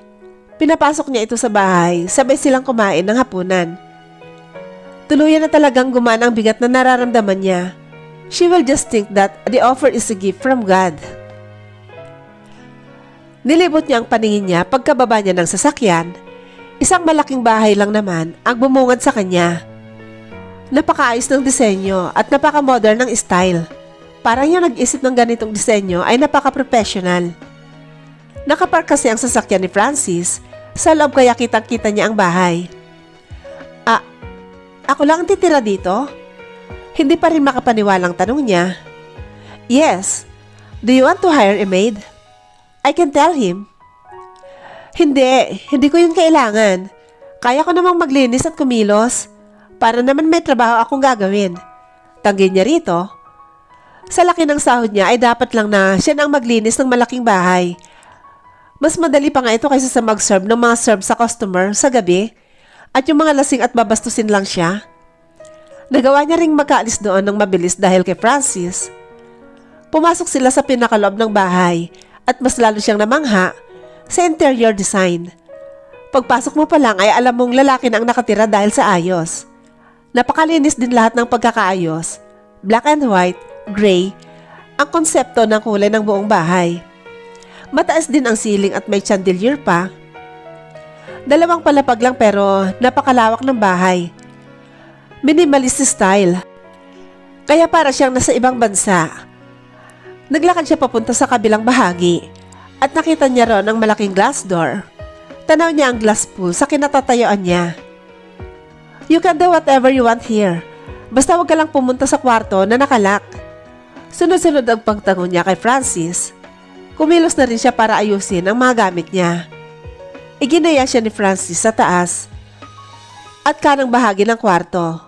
Pinapasok niya ito sa bahay, sabay silang kumain ng hapunan. Tuluyan na talagang gumana ang bigat na nararamdaman niya. She will just think that the offer is a gift from God. Nilibot niya ang paningin niya pagkababa niya ng sasakyan. Isang malaking bahay lang naman ang bumungad sa kanya. Napakaayos ng disenyo at napaka-modern ng style. Parang yung nag-isip ng ganitong disenyo ay napaka-professional. Nakapark kasi ang sasakyan ni Francis sa loob kaya kitang-kita niya ang bahay. Ako lang ang titira dito? Hindi pa rin makapaniwalang tanong niya. Yes. Do you want to hire a maid? I can tell him. Hindi ko yun kailangan. Kaya ko namang maglinis at kumilos. Para naman may trabaho akong gagawin. Tanggin niya rito. Sa laki ng sahod niya ay dapat lang na siya na ang maglinis ng malaking bahay. Mas madali pa nga ito kaysa sa mag-serve ng mga serve sa customer sa gabi at yung mga lasing at babastusin lang siya. Nagawa niya ring makaalis doon ng mabilis dahil kay Francis. Pumasok sila sa pinakaloob ng bahay at mas lalo siyang namangha sa interior design. Pagpasok mo pa lang ay alam mong lalaki na ang nakatira dahil sa ayos. Napakalinis din lahat ng pagkakaayos. Black and white, gray, ang konsepto ng kulay ng buong bahay. Mataas din ang ceiling at may chandelier pa. 2 palapag lang pero napakalawak ng bahay. Minimalist style. Kaya para siyang nasa ibang bansa. Naglakad siya papunta sa kabilang bahagi at nakita niya ron ang malaking glass door. Tanaw niya ang glass pool sa kinatatayuan niya. You can do whatever you want here. Basta wag ka lang pumunta sa kwarto na nakalak. Sunod-sunod ang pagtango niya kay Francis. Kumilos na rin siya para ayusin ang mga gamit niya. Iginaya siya ni Francis sa taas at kanang bahagi ng kwarto.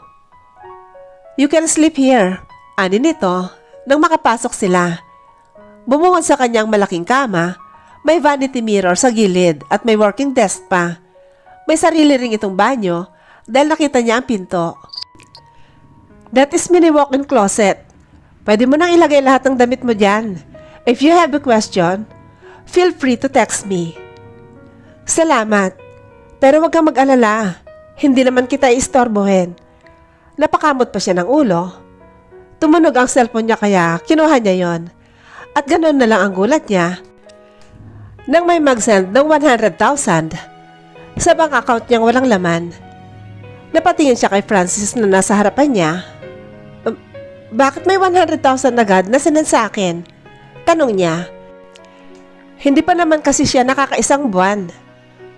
You can sleep here. Ani nito nang makapasok sila. Bumungad sa kanyang malaking kama. May vanity mirror sa gilid at may working desk pa. May sarili ring itong banyo dahil nakita niya ang pinto. That is mini walk-in closet. Pwede mo nang ilagay lahat ng damit mo dyan. If you have a question, feel free to text me. Salamat. Pero wag kang mag-alala. Hindi naman kita iistorbohin. Napakamot pa siya ng ulo. Tumunog ang cellphone niya kaya kinuha niya yon. At ganoon na lang ang gulat niya nang may mag-send ng 100,000 sa bank account niyang walang laman. Napatingin siya kay Francis na nasa harapan niya. Bakit may 100,000 agad na sinend sa akin? Tanong niya. Hindi pa naman kasi siya nakakaisang buwan.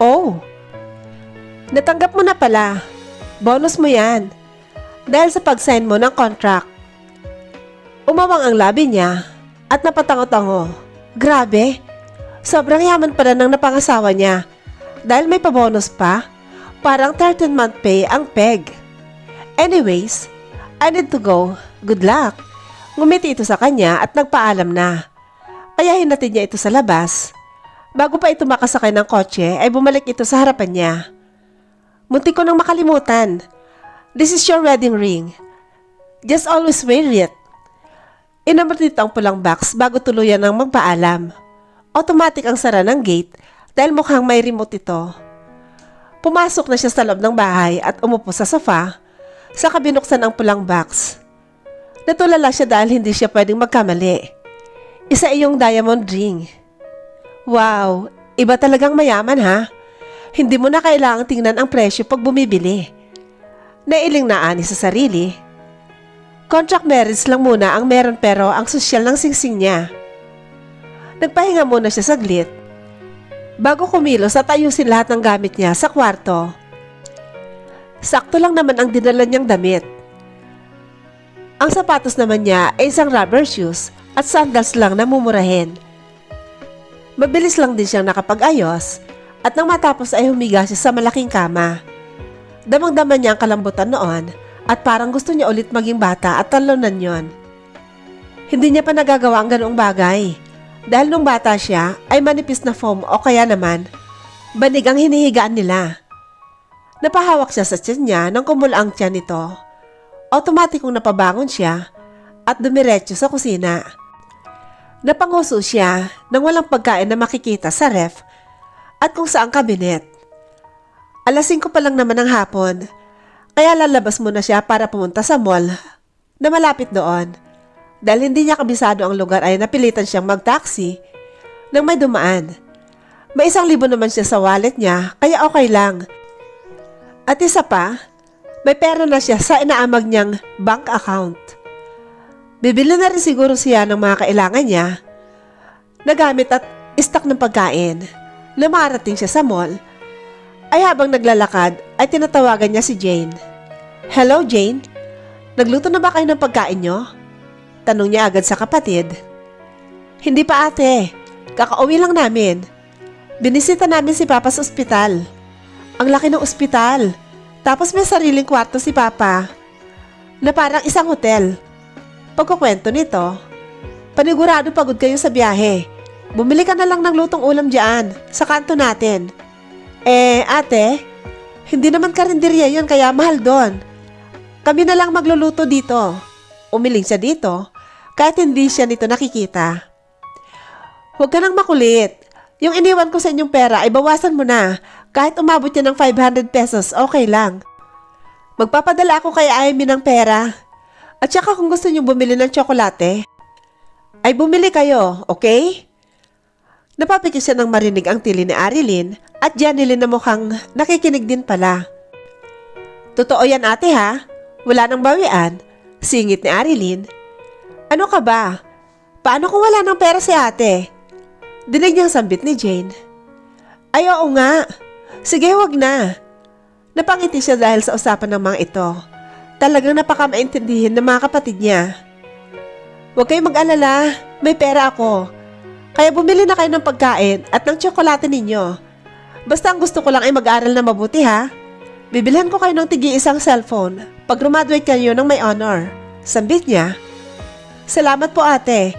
Oh, natanggap mo na pala. Bonus mo yan. Dahil sa pag-sign mo ng contract. Umawang ang labi niya at napatango-tango. Grabe. Sobrang yaman pala ng napangasawa niya dahil may pabonus pa, parang 13-month pay ang peg. Anyways, I need to go. Good luck. Ngumiti ito sa kanya at nagpaalam na. Kaya hinatid niya ito sa labas. Bago pa ito makasakay ng kotse ay bumalik ito sa harapan niya. Muntik ko nang makalimutan. This is your wedding ring. Just always wear it. Inamot nito ang pulang box bago tuluyan ng magpaalam. Automatic ang sara ng gate dahil mukhang may remote ito. Pumasok na siya sa loob ng bahay at umupo sa sofa sa kabinuksan ang pulang box. Natulala siya dahil hindi siya pwedeng magkamali. Isa iyong diamond ring. Wow, iba talagang mayaman ha. Hindi mo na kailangang tingnan ang presyo pag bumibili. Nailing na ani sa sarili. Contract marriage lang muna ang meron pero ang sosyal ng singsing niya. Nagpahinga muna siya saglit bago kumilos at ayusin lahat ng gamit niya sa kwarto. Sakto lang naman ang dinala niyang damit. Ang sapatos naman niya ay isang rubber shoes at sandals lang na mumurahin. Mabilis lang din siyang nakapag-ayos at nang matapos ay humiga siya sa malaking kama. Damang-dama niya ang kalambutan noon at parang gusto niya ulit maging bata at talunan yon. Hindi niya pa nagagawa ang ganoong bagay. Dahil nung bata siya ay manipis na foam o kaya naman banig ang hinihigaan nila. Napahawak siya sa tiyan niya nang kumula ang tiyan nito. Automatikong napabangon siya at dumiretso sa kusina. Napanguso siya nang walang pagkain na makikita sa ref at kung saang kabinet. 5:00 pa lang naman ng hapon kaya lalabas muna siya para pumunta sa mall na malapit doon. Dahil hindi niya kabisado ang lugar ay napilitan siyang mag-taxi nang may dumaan. May 1,000 naman siya sa wallet niya kaya okay lang. At isa pa, may pera na siya sa inaamag niyang bank account. Bibili na rin siguro siya ng mga kailangan niya na gamit at stock ng pagkain. Na marating siya sa mall, ay habang naglalakad ay tinatawagan niya si Jane. Hello Jane, nagluto na ba kayo ng pagkain niyo? Tanong niya agad sa kapatid. Hindi pa ate, kakauwi lang namin. Binisita namin si Papa sa ospital. Ang laki ng ospital. Tapos may sariling kwarto si Papa na parang isang hotel. Pagkukwento nito, panigurado pagod kayo sa biyahe. Bumili ka na lang ng lutong ulam dyan sa kanto natin. Ate, hindi naman karinderya yun kaya mahal doon. Kami na lang magluluto dito. Umiling siya dito kahit hindi siya nito nakikita. Huwag ka nang makulit. Yung iniwan ko sa inyong pera ay bawasan mo na. Kahit umabot yan ng 500 pesos, okay lang. Magpapadala ako kay Amy ng pera. At saka kung gusto nyo bumili ng tsokolate, ay bumili kayo, okay? Napapikit siya nang marinig ang tili ni Arilyn at Janeline na mukhang nakikinig din pala. Totoo yan ate ha? Wala nang bawian, singit ni Arilyn. Ano ka ba? Paano kung wala nang pera si ate? Dinig niyang sambit ni Jane. Ay oo nga. Sige, wag na. Napangiti siya dahil sa usapan ng mga ito. Talagang napakamaintindihin ng mga kapatid niya. Huwag kayong mag-alala, may pera ako. Kaya bumili na kayo ng pagkain at ng tsokolate ninyo. Basta ang gusto ko lang ay mag-aral na mabuti ha. Bibilhan ko kayo ng tigi-isang cellphone pag graduate kayo ng may honor. Sambit niya. Salamat po ate.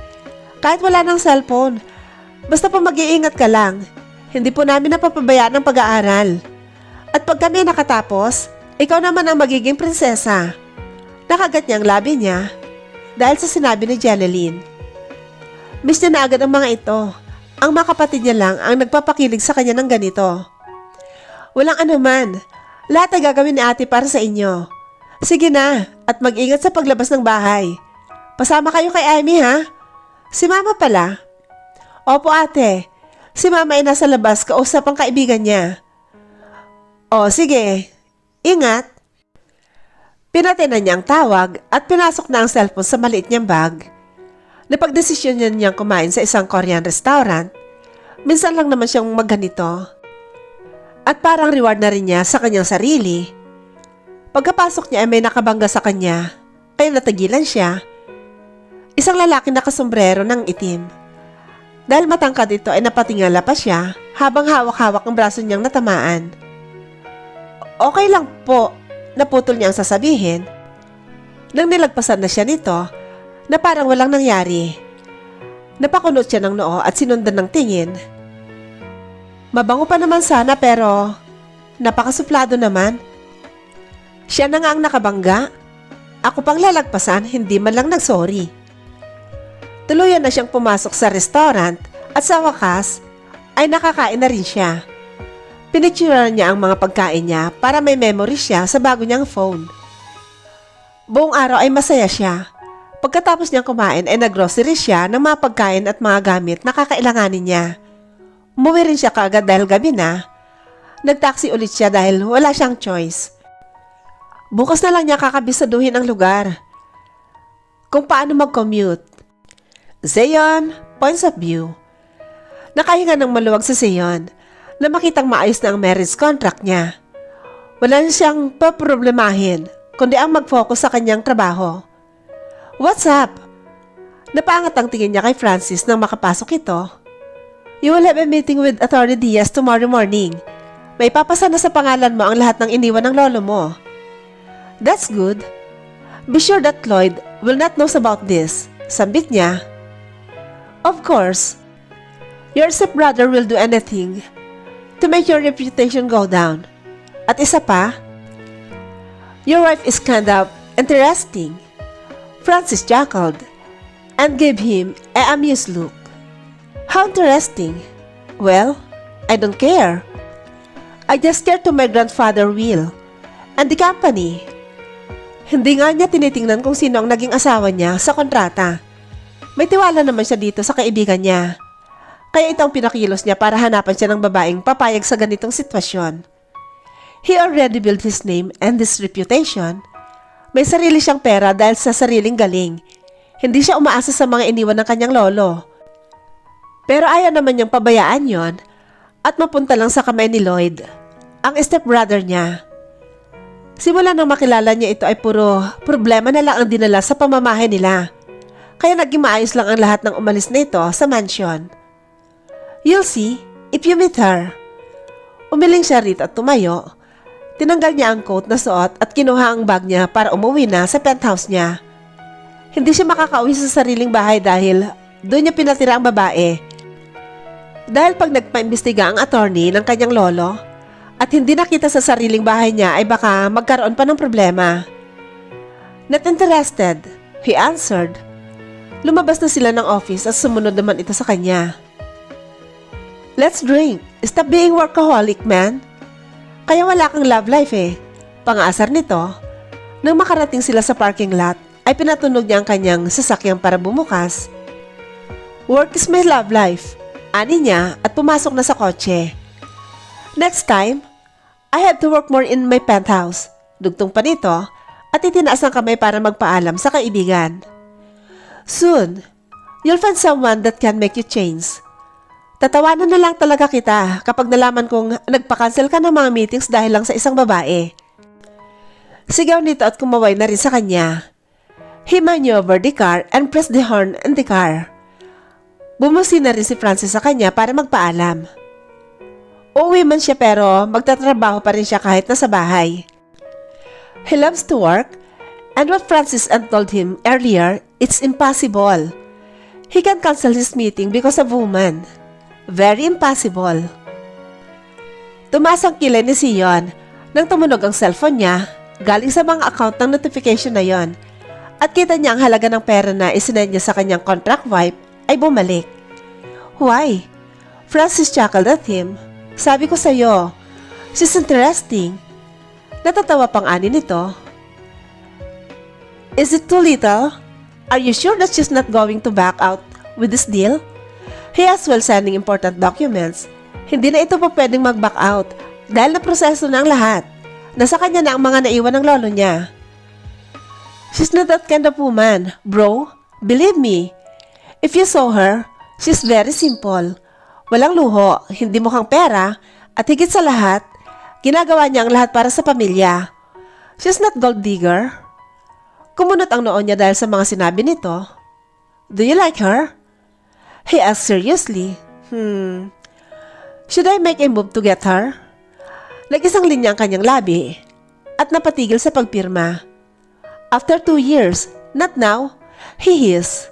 Kahit wala ng cellphone, basta po mag-iingat ka lang. Hindi po namin napapabayaan ang pag-aaral. At pag kami nakatapos, ikaw naman ang magiging prinsesa. Nakagat niya ang labi niya dahil sa sinabi ni Janeline. Miss niya na agad ang mga ito. Ang mga kapatid niya lang ang nagpapakilig sa kanya ng ganito. Walang anuman. Lahat ay gagawin ni ate para sa inyo. Sige na at mag-ingat sa paglabas ng bahay. Pasama kayo kay Amy ha? Si mama pala. Opo ate. Si mama ay nasa labas kausap ang kaibigan niya. O sige. Ingat. Pinatinan niya ang tawag at pinasok na ang cellphone sa maliit niyang bag. Napagdesisyon niya niyang kumain sa isang Korean restaurant. Minsan lang naman siyang magganito. At parang reward na rin niya sa kanyang sarili. Pagkapasok niya ay may nakabangga sa kanya, kaya natagilan siya. Isang lalaki nakasombrero ng itim. Dahil matangkad ito ay napatingala pa siya habang hawak-hawak ang braso niyang natamaan. Okay lang po, naputol niya ang sasabihin. Nang nilagpasan na siya nito, na parang walang nangyari. Napakunot siya ng noo at sinundan ng tingin. Mabango pa naman sana pero napakasuplado naman. Siya na nga ang nakabangga. Ako pang lalagpasan, hindi man lang nagsorry. Tuluyan na siyang pumasok sa restaurant at sa wakas ay nakakain na rin siya. Pinicturean niya ang mga pagkain niya para may memory siya sa bago niyang phone. Buong araw ay masaya siya. Pagkatapos niyang kumain ay naggrocery siya ng mga pagkain at mga gamit na kakailanganin niya. Umuwi rin siya kaagad dahil gabi na. Nagtaksi ulit siya dahil wala siyang choice. Bukas na lang niya kakabisaduhin ang lugar. Kung paano mag-commute. Zeon, points of view. Nakahinga ng maluwag sa Zeon na makitang maayos na ang marriage contract niya. Wala na siyang paproblemahin kundi ang mag-focus sa kanyang trabaho. What's up? Napaangat ang tingin niya kay Francis nang makapasok ito. You will have a meeting with Attorney Diaz tomorrow morning. May papasa na sa pangalan mo ang lahat ng iniwan ng lolo mo. That's good. Be sure that Lloyd will not know about this. Sambit niya. Of course. Your stepbrother will do anything to make your reputation go down. At isa pa, your wife is kind of interesting. Francis chuckled and gave him an amused look. How interesting. Well, I don't care. I just care to my grandfather will and the company. Hindi nga niya tinitingnan kung sino ang naging asawa niya sa kontrata. May tiwala naman siya dito sa kaibigan niya. Kaya ito ang pinakilos niya para hanapan siya ng babaeng papayag sa ganitong sitwasyon. He already built his name and his reputation. May sarili siyang pera dahil sa sariling galing. Hindi siya umaasa sa mga iniwan ng kanyang lolo. Pero ayaw naman niyang pabayaan yon at mapunta lang sa kamay ni Lloyd, ang stepbrother niya. Simula nang makilala niya ito ay puro problema na lang ang dinala sa pamamahay nila. Kaya naging maayos lang ang lahat ng umalis na ito sa mansion. You'll see if you meet her. Umiling siya rito at tumayo. Tinanggal niya ang coat na suot at kinuha ang bag niya para umuwi na sa penthouse niya. Hindi siya makakauwi sa sariling bahay dahil doon niya pinatira ang babae. Dahil pag nagpaimbestiga ang attorney ng kanyang lolo at hindi nakita sa sariling bahay niya ay baka magkaroon pa ng problema. Not interested, he answered. Lumabas na sila ng office at sumunod naman ito sa kanya. Let's drink. Stop being workaholic, man. Kaya wala kang love life eh. Pang-aasar nito, nang makarating sila sa parking lot, ay pinatunog niya ang kanyang sasakyan para bumukas. Work is my love life, ani niya at pumasok na sa kotse. Next time, I have to work more in my penthouse. Dugtong pa nito at itinaas ang kamay para magpaalam sa kaibigan. Soon, you'll find someone that can make you change. Tatawanan na lang talaga kita kapag nalaman kong nagpa-cancel ka ng mga meetings dahil lang sa isang babae. Sigaw nito at kumaway na rin sa kanya. He maneuvered the car and pressed the horn in the car. Bumusi na rin si Francis sa kanya para magpaalam. Uuwi man siya pero magtatrabaho pa rin siya kahit nasa bahay. He loves to work, and what Francis had told him earlier, it's impossible. He can cancel his meeting because of woman. Very impossible. Tumaas ang kilay ni Sion nang tumunog ang cellphone niya galing sa mga account ng notification na yon at kita niya ang halaga ng pera na isinend niya sa kanyang contract wife ay bumalik. Why? Francis chuckled at him. Sabi ko sa'yo, she's interesting. Natatawa pang ani nito. Is it too little? Are you sure that she's not going to back out with this deal? He as well sending important documents. Hindi na ito pa pwedeng mag-back out dahil naproseso na ang lahat. Nasa kanya na ang mga naiwan ng lolo niya. She's not that kind of woman, bro. Believe me. If you saw her, she's very simple. Walang luho, hindi mukhang pera, at higit sa lahat, ginagawa niya ang lahat para sa pamilya. She's not gold digger. Kumunot ang noon niya dahil sa mga sinabi nito. Do you like her? He asked seriously. Should I make a move to get her? Nag-isang linya ang kanyang labi at napatigil sa pagpirma. After 2 years, not now, he is.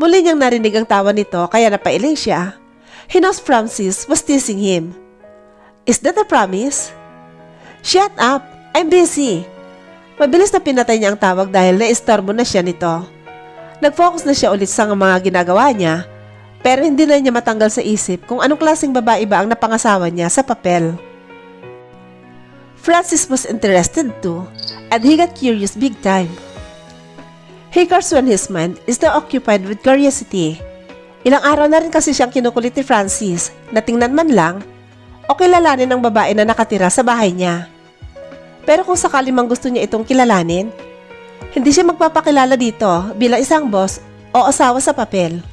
Muli niyang narinig ang tawa nito kaya napailing siya. He knows Francis was teasing him. Is that a promise? Shut up! I'm busy. Mabilis na pinatay niya ang tawag dahil naistorbo na siya nito. Nag-focus na siya ulit sa mga ginagawa niya, pero hindi na niya matanggal sa isip kung anong klaseng babae ba ang napangasawa niya sa papel. Francis was interested too, and he got curious big time. He cares when his mind is now occupied with curiosity. Ilang araw na rin kasi siyang kinukulit ni Francis na tingnan man lang o kilalanin ang babae na nakatira sa bahay niya. Pero kung sakali mang gusto niya itong kilalanin, hindi siya magpapakilala dito bilang isang boss o asawa sa papel.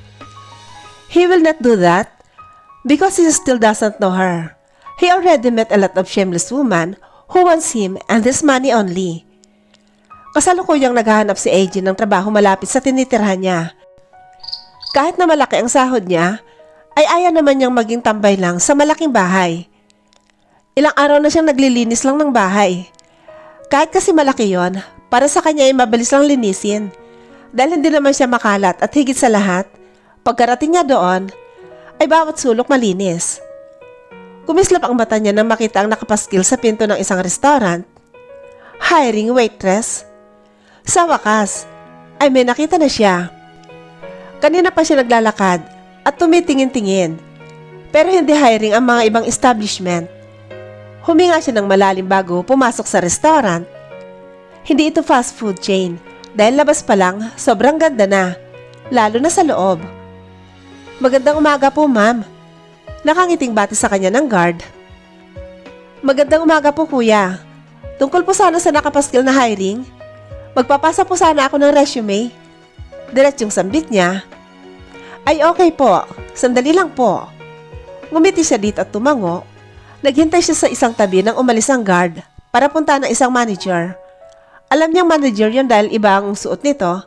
He will not do that because he still doesn't know her. He already met a lot of shameless women who wants him and his money only. Kasalukuyang naghahanap si AJ ng trabaho malapit sa tinitirhan niya. Kahit na malaki ang sahod niya, ay ayaw naman niyang maging tambay lang sa malaking bahay. Ilang araw na siyang naglilinis lang ng bahay. Kahit kasi malaki yon, para sa kanya ay mabilis lang linisin. Dahil hindi naman siya makalat at higit sa lahat, pagkarating niya doon, ay bawat sulok malinis. Kumislap ang mata niya nang makita ang nakapaskil sa pinto ng isang restaurant. Hiring waitress. Sa wakas, ay may nakita na siya. Kanina pa siya naglalakad at tumitingin-tingin. Pero hindi hiring ang mga ibang establishment. Huminga siya ng malalim bago pumasok sa restaurant. Hindi ito fast food chain dahil labas pa lang sobrang ganda na, lalo na sa loob. Magandang umaga po, ma'am. Nakangiting bati sa kanya ng guard. Magandang umaga po, kuya. Tungkol po sana sa nakapaskil na hiring. Magpapasa po sana ako ng resume. Diretsong sambit niya. Ay okay po, sandali lang po. Ngumiti siya dito at tumango. Naghintay siya sa isang tabi nang umalis ang guard para punta ng isang manager. Alam niyang manager yon dahil iba ang suot nito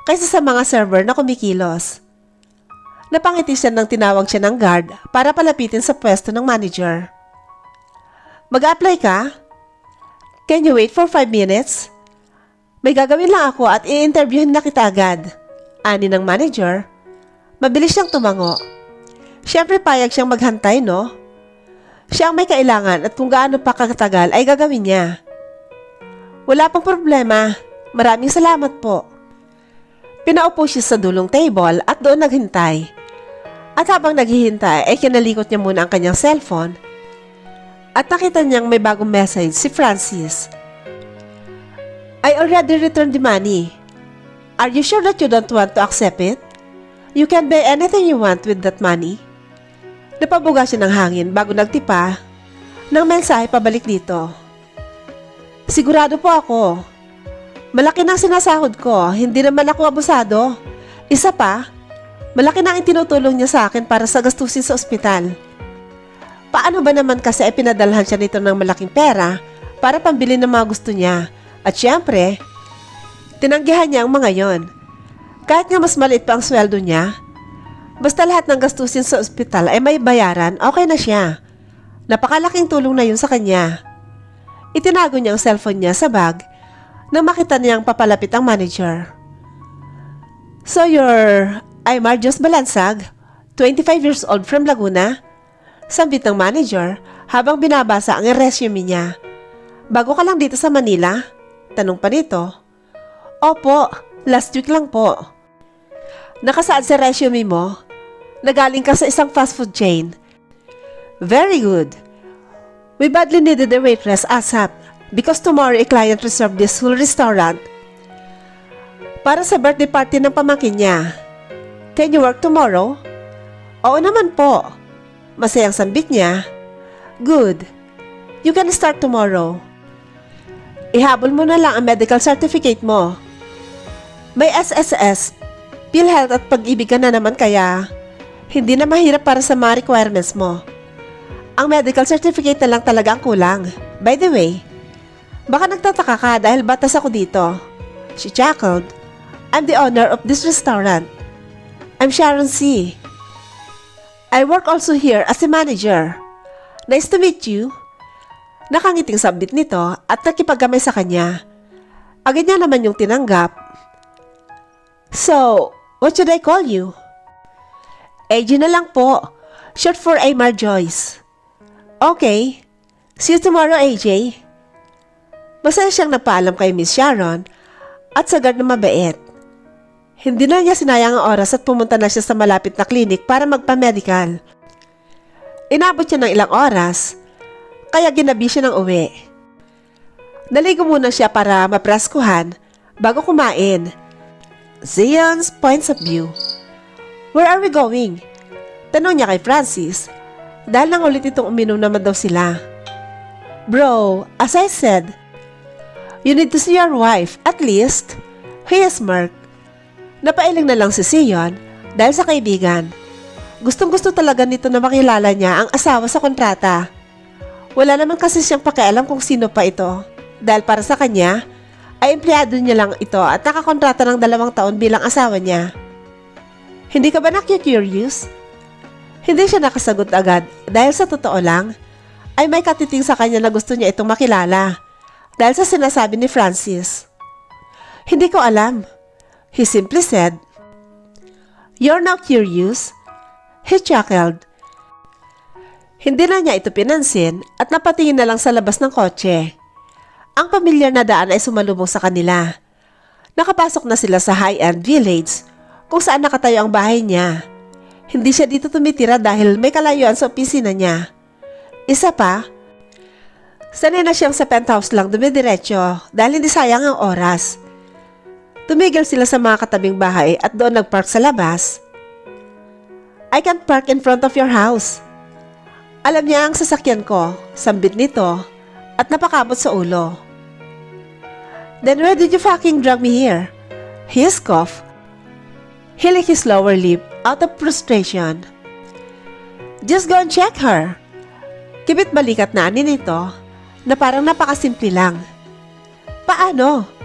kaysa sa mga server na kumikilos. Napangiti siya nang tinawag siya ng guard para palapitin sa pwesto ng manager. Mag-apply ka? Can you wait for 5 minutes? May gagawin lang ako at i-interviewin na kita agad. Ani ng manager. Mabilis siyang tumango. Siyempre payag siyang maghantay, no? Siya ang may kailangan at kung gaano pa katagal ay gagawin niya. Wala pang problema. Maraming salamat po. Pinaupo siya sa dulong table at doon naghintay. At habang naghihintay ay kinalikot niya muna ang kanyang cellphone at nakita niyang may bagong message si Francis. I already returned the money. Are you sure that you don't want to accept it? You can buy anything you want with that money. Napabuga siya ng hangin bago nagtipa ng mensahe pabalik dito. Sigurado po ako. Malaki na ang sinasahod ko, hindi naman ako abusado. Isa pa, malaki na ang tinutulong niya sa akin para sa gastusin sa ospital. Paano ba naman kasi ay pinadalhan siya nito ng malaking pera para pambili ng mga gusto niya? At syempre, tinanggihan niya ang mga yon. Kahit nga mas maliit pa ang sweldo niya, basta lahat ng gastusin sa ospital ay may bayaran, okay na siya. Napakalaking tulong na yun sa kanya. Itinago niya ang cellphone niya sa bag nang makita niyang papalapit ang manager. So you're Aymar Diyos Balansag, 25 years old from Laguna? Sambit ng manager habang binabasa ang resume niya. Bago ka lang dito sa Manila? Tanong pa nito. Opo, last week lang po. Nakasaad sa resume mo? Nagaling ka sa isang fast food chain. Very good. We badly needed a waitress ASAP because tomorrow a client reserved this whole restaurant para sa birthday party ng pamangkin niya. Can you work tomorrow? Oo naman po. Masayang sambit niya. Good. You can start tomorrow. Ihabol mo na lang ang medical certificate mo. May SSS, PhilHealth at Pag-ibig ka na naman kaya hindi na mahirap para sa mga requirements mo. Ang medical certificate na lang talaga ang kulang. By the way, baka nagtataka ka dahil batas ako dito. She chuckled. I'm the owner of this restaurant. I'm Sharon C. I work also here as a manager. Nice to meet you. Nakangiting sambit nito at nakipagkamay sa kanya. Agad niya naman yung tinanggap. So, what should I call you? AJ na lang po. Short for Aymar Joyce. Okay. See you tomorrow, AJ. Masaya siyang nagpaalam kay Miss Sharon at sagad na mabait. Hindi na niya sinayang ang oras at pumunta na siya sa malapit na klinik para magpa-medical. Inabot siya ng ilang oras, kaya ginabi siya ng uwi. Naligo muna siya para mapraskuhan bago kumain. Zion's points of view. Where are we going? Tanong niya kay Francis dahil nang ulit itong uminom naman daw sila. Bro, as I said, you need to see your wife at least. He smirked. Napailing na lang si Sion dahil sa kaibigan. Gustong-gusto talaga nito na makilala niya ang asawa sa kontrata. Wala naman kasi siyang pakialam kung sino pa ito dahil para sa kanya ay empleyado niya lang ito at nakakontrata ng 2 taon bilang asawa niya. Hindi ka ba na-curious? Hindi siya nakasagot agad dahil sa totoo lang ay may katiting sa kanya na gusto niya itong makilala dahil sa sinasabi ni Francis. Hindi ko alam. He simply said, You're now curious? He chuckled. Hindi na niya ito pinansin at napatingin na lang sa labas ng kotse. Ang pamilyar na daan ay sumalubong sa kanila. Nakapasok na sila sa high-end village kung saan nakatayo ang bahay niya. Hindi siya dito tumitira dahil may kalayuan sa opisina niya. Isa pa, sanay na siyang sa penthouse lang dumidiretso dahil hindi sayang ang oras. Tumigil sila sa mga katabing bahay at doon nagpark sa labas. I can't park in front of your house. Alam niya ang sasakyan ko, sambit nito at napakabot sa ulo. Then where did you fucking drag me here? He scoffed. He licked his lower lip out of frustration. Just go and check her. Kibit balikat na ani nito na parang napakasimple lang. Paano?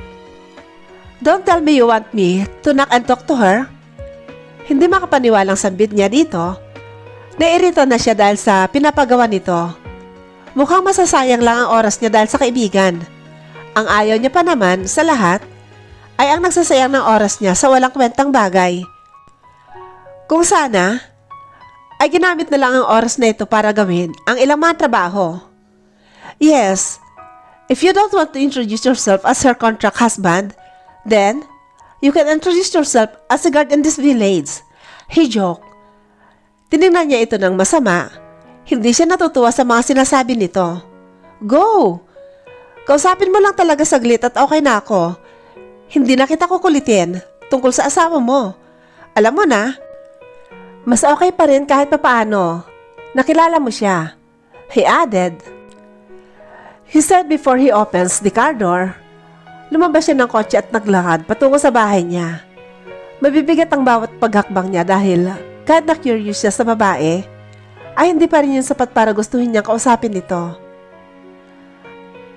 Don't tell me you want me to knock and talk to her. Hindi makapaniwalang sambit niya dito. Nairito na siya dahil sa pinapagawa nito. Mukhang masasayang lang ang oras niya dahil sa kaibigan. Ang ayaw niya pa naman sa lahat ay ang nagsasayang ng oras niya sa walang kwentang bagay. Kung sana, ay ginamit na lang ang oras na ito para gawin ang ilang mga trabaho. Yes, if you don't want to introduce yourself as her contract husband, then You can introduce yourself as a guard in this village. He joked. Tinignan niya ito ng masama. Hindi siya natutuwa sa mga sinasabi nito. Go! Kausapin mo lang talaga saglit at okay na ako. Hindi na kita kukulitin tungkol sa asawa mo. Alam mo na, mas okay pa rin kahit papaano. Nakilala mo siya. He added. He said before he opens the car door. Lumabas siya ng kotse at naglakad patungo sa bahay niya. Mabibigat ang bawat paghakbang niya dahil kahit na curious siya sa babae, ay hindi pa rin yun sapat para gustuhin niyang kausapin ito.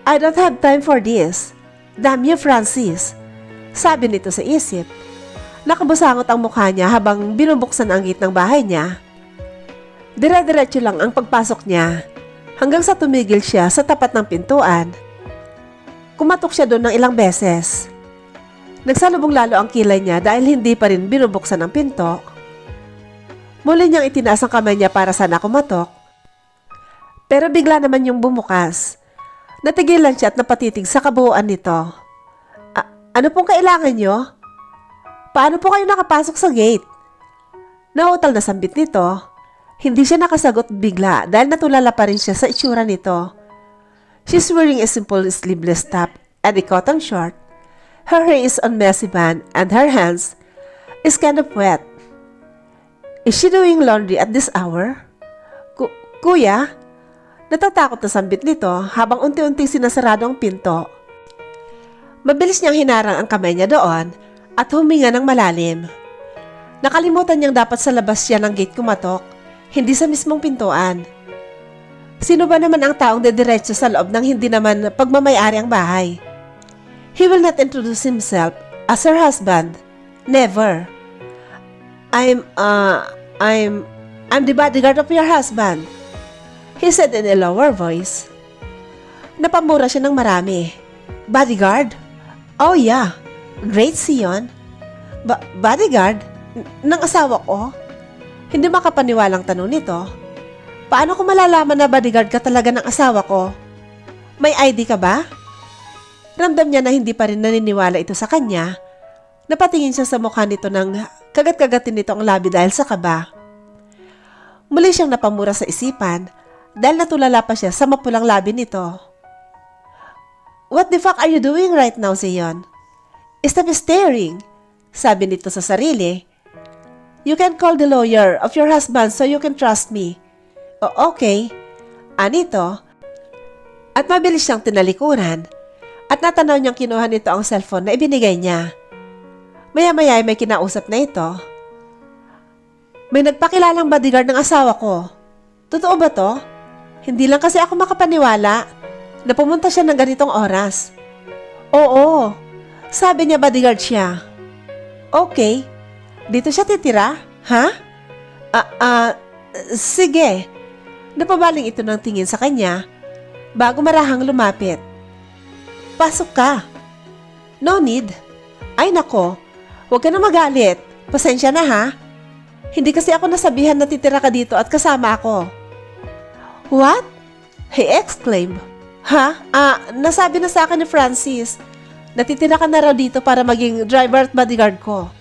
I don't have time for this. Damn you, Francis. Sabi nito sa isip. Nakabusangot ang mukha niya habang binubuksan ang gate ng bahay niya. Dire-diretso lang ang pagpasok niya hanggang sa tumigil siya sa tapat ng pintuan. Kumatok siya doon ng ilang beses. Nagsalubong lalo ang kilay niya dahil hindi pa rin binubuksan ang pinto. Muli niyang itinaas ang kamay niya para sana kumatok. Pero bigla naman yung bumukas. Natigilan siya at napatitig sa kabuuan nito. Ano pong kailangan niyo? Paano po kayo nakapasok sa gate? Nautal na sambit nito. Hindi siya nakasagot bigla dahil natulala pa rin siya sa itsura nito. She's wearing a simple sleeveless top and a cotton short. Her hair is on messy band and her hands is kind of wet. Is she doing laundry at this hour? Kuya? Natatakot na sambit nito habang unti-unti sinasarado ang pinto. Mabilis niyang hinarang ang kamay niya doon at huminga ng malalim. Nakalimutan niyang dapat sa labas siya ng gate kumatok, hindi sa mismong pintuan. Sino ba naman ang taong dediretso sa loob ng hindi naman pagmamayari ang bahay? He will not introduce himself as her husband. Never. I'm the bodyguard of your husband. He said in a lower voice. Napamura siya ng marami. Bodyguard? Oh yeah. Great Sion. Bodyguard? Ng asawa ko? Hindi makapaniwalang tanong nito. Paano ko malalaman na bodyguard ka talaga ng asawa ko? May ID ka ba? Ramdam niya na hindi pa rin naniniwala ito sa kanya. Napatingin siya sa mukha nito ng kagat-kagatin nito ang labi dahil sa kaba. Muli siyang napamura sa isipan dahil natulala pa siya sa mapulang labi nito. What the fuck are you doing right now, Sion? Stop staring, sabi nito sa sarili. You can call the lawyer of your husband so you can trust me. Okay, anito. At mabilis siyang tinalikuran at natanaw niyang kinuha nito ang cellphone na ibinigay niya. Maya-maya may kinausap na ito. May nagpakilalang bodyguard ng asawa ko. Totoo ba to? Hindi lang kasi ako makapaniwala na pumunta siya ng ganitong oras. Oo, sabi niya bodyguard siya. Okay, dito siya titira, ha? Sige. Napabaling ito ng tingin sa kanya bago marahang lumapit. Pasok ka. No need. Ay nako, huwag ka na magalit. Pasensya na ha. Hindi kasi ako nasabihan na titira ka dito at kasama ako. What? He exclaimed. Ha? Nasabi na sa akin ni Francis. Natitira ka na raw dito para maging driver at bodyguard ko.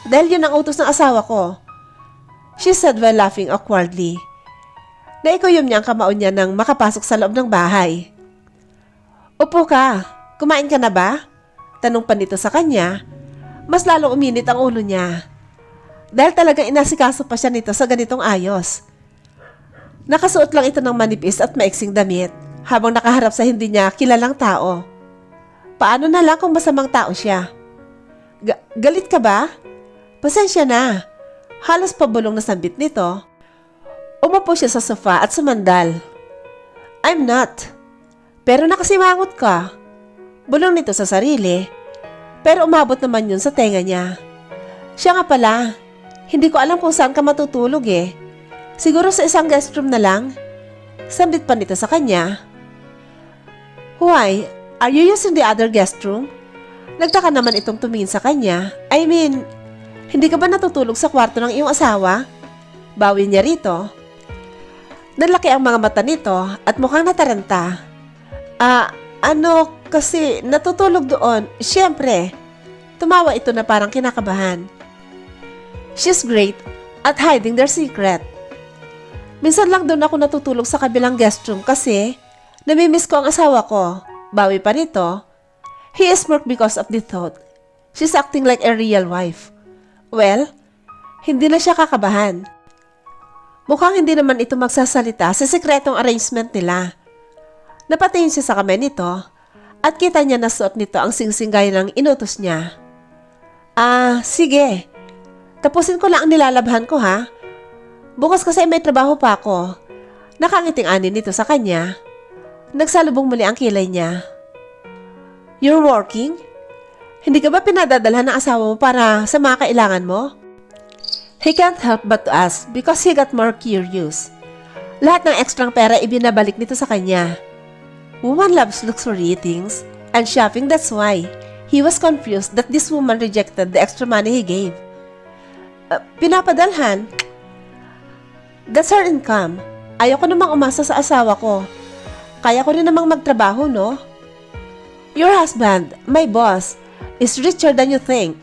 Dahil yun ang utos ng asawa ko. She said while laughing awkwardly. Naikuyom niya ang kamao niya nang makapasok sa loob ng bahay. Upo ka. Kumain ka na ba? Tanong pa nito sa kanya. Mas lalong uminit ang ulo niya. Dahil talagang inasikaso pa siya nito sa ganitong ayos. Nakasuot lang ito ng manipis at maiksing damit habang nakaharap sa hindi niya kilalang tao. Paano na lang kung masamang tao siya? Galit ka ba? Pasensya na. Halos pabulong na sambit nito. Umupo siya sa sofa at sumandal. I'm not. Pero nakasimangot ka. Bulong nito sa sarili. Pero umabot naman yun sa tenga niya. Siya nga pala, hindi ko alam kung saan ka matutulog eh. Siguro sa isang guest room na lang. Sambit pa nito sa kanya. Why? Are you using the other guest room? Nagtaka naman itong tumingin sa kanya. I mean, hindi ka ba natutulog sa kwarto ng iyong asawa? Bawi niya rito. Nalaki ang mga mata nito at mukhang nataranta. Kasi natutulog doon, siyempre. Tumawa ito na parang kinakabahan. She's great at hiding their secret. Minsan lang doon ako natutulog sa kabilang guest room kasi namimiss ko ang asawa ko. Bawi pa nito, he is smirked because of the thought. She's acting like a real wife. Well, hindi na siya kakabahan. Mukhang hindi naman ito magsasalita sa sekretong arrangement nila. Napatingin siya sa kamay nito at kita niya na suot nito ang singsingay ng inutos niya. Sige. Tapusin ko lang ang nilalabhan ko ha. Bukas kasi may trabaho pa ako. Nakangiting ani nito sa kanya. Nagsalubong muli ang kilay niya. You're working? Hindi ka ba pinadadalhan ng asawa mo para sa mga kailangan mo? He can't help but to ask because he got more curious. Lahat ng ekstrang pera ibinabalik nito sa kanya. Woman loves luxury things and shopping, that's why he was confused that this woman rejected the extra money he gave. Pinapadalhan? That's her income. Ayoko namang umasa sa asawa ko. Kaya ko rin namang magtrabaho, no? Your husband, my boss, is richer than you think.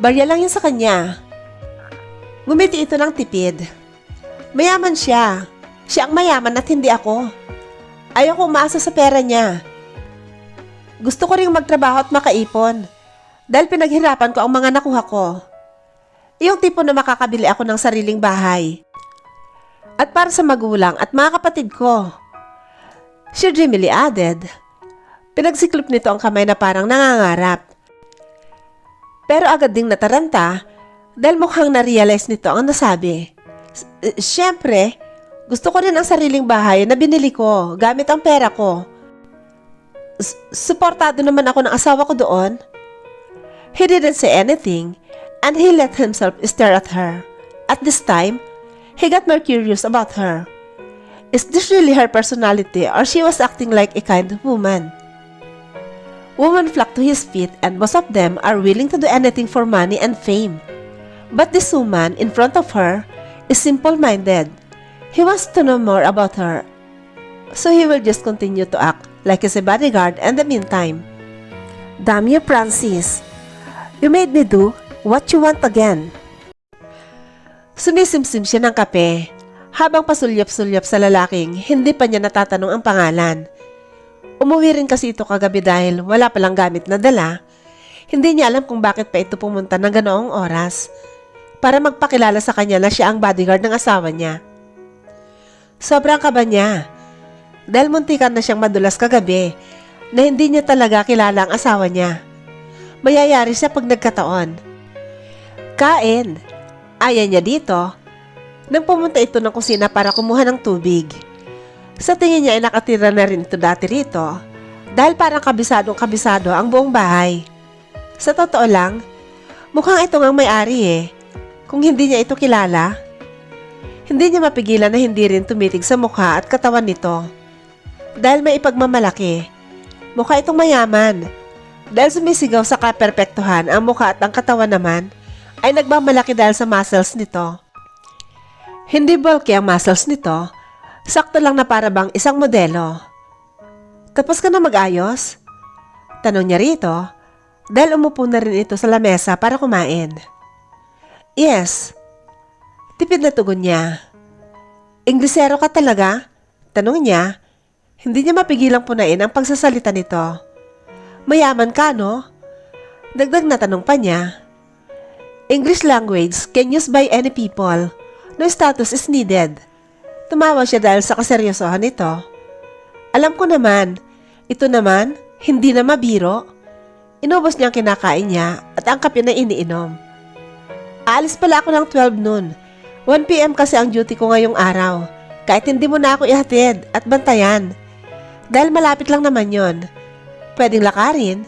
Barya lang yun sa kanya. Ngumiti ito ng tipid. Mayaman siya. Siya ang mayaman at hindi ako. Ayoko umasa sa pera niya. Gusto ko ring magtrabaho at makaipon. Dahil pinaghirapan ko ang mga nakuha ko. Yung tipo na makakabili ako ng sariling bahay. At para sa magulang at mga kapatid ko. She dreamily added. Pinagsiklop nito ang kamay na parang nangangarap. Pero agad ding nataranta dahil mukhang na-realize nito ang nasabi. Siyempre, gusto ko rin ang sariling bahay na binili ko gamit ang pera ko. Suportado naman ako ng asawa ko doon. He didn't say anything and he let himself stare at her. At this time, he got more curious about her. Is this really her personality or she was acting like a kind of woman? Women flock to his feet and most of them are willing to do anything for money and fame. But this woman in front of her is simple-minded. He wants to know more about her. So he will just continue to act like he's a bodyguard in the meantime. Damn you, Francis. You made me do what you want again. Sumisimsim siya ng kape habang pasulyap-sulyap sa lalaking hindi pa niya natatanong ang pangalan. Umuwi rin kasi ito kagabi dahil wala palang gamit na dala. Hindi niya alam kung bakit pa ito pumunta ng ganoong oras para magpakilala sa kanya na siya ang bodyguard ng asawa niya. Sobrang kaba niya dahil muntikan na siyang madulas kagabi na hindi niya talaga kilala ang asawa niya. Mayayari siya pag nagkataon. Kain! Ayaw niya dito nang pumunta ito ng kusina para kumuha ng tubig. Sa tingin niya ay nakatira na rin ito dati rito dahil parang kabisadong-kabisado ang buong bahay. Sa totoo lang, mukhang ito ngang may-ari eh. Kung hindi niya ito kilala, hindi niya mapigilan na hindi rin tumitig sa mukha at katawan nito. Dahil may ipagmamalaki, mukha itong mayaman. Dahil sumisigaw sa kaperpektuhan ang mukha at ang katawan naman, ay nagmamalaki dahil sa muscles nito. Hindi bulky ang muscles nito, sakto lang na para bang isang modelo. Tapos ka na mag-ayos? Tanong niya rito, dahil umupo na rin ito sa lamesa para kumain. Yes. Tipid na tugon niya. Inglesero ka talaga? Tanong niya, hindi niya mapigilang punain ang pagsasalita nito. Mayaman ka, no? Dagdag na tanong pa niya. English language can used by any people. No status is needed. Tumawa siya dahil sa kaseryosohan nito. Alam ko naman, ito naman, hindi na mabiro. Inubos niya ang kinakain niya at ang kape na iniinom. Aalis pala ako ng 12 noon. 1 PM kasi ang duty ko ngayong araw. Kahit hindi mo na ako ihatid at bantayan. Dahil malapit lang naman yon. Pwedeng lakarin.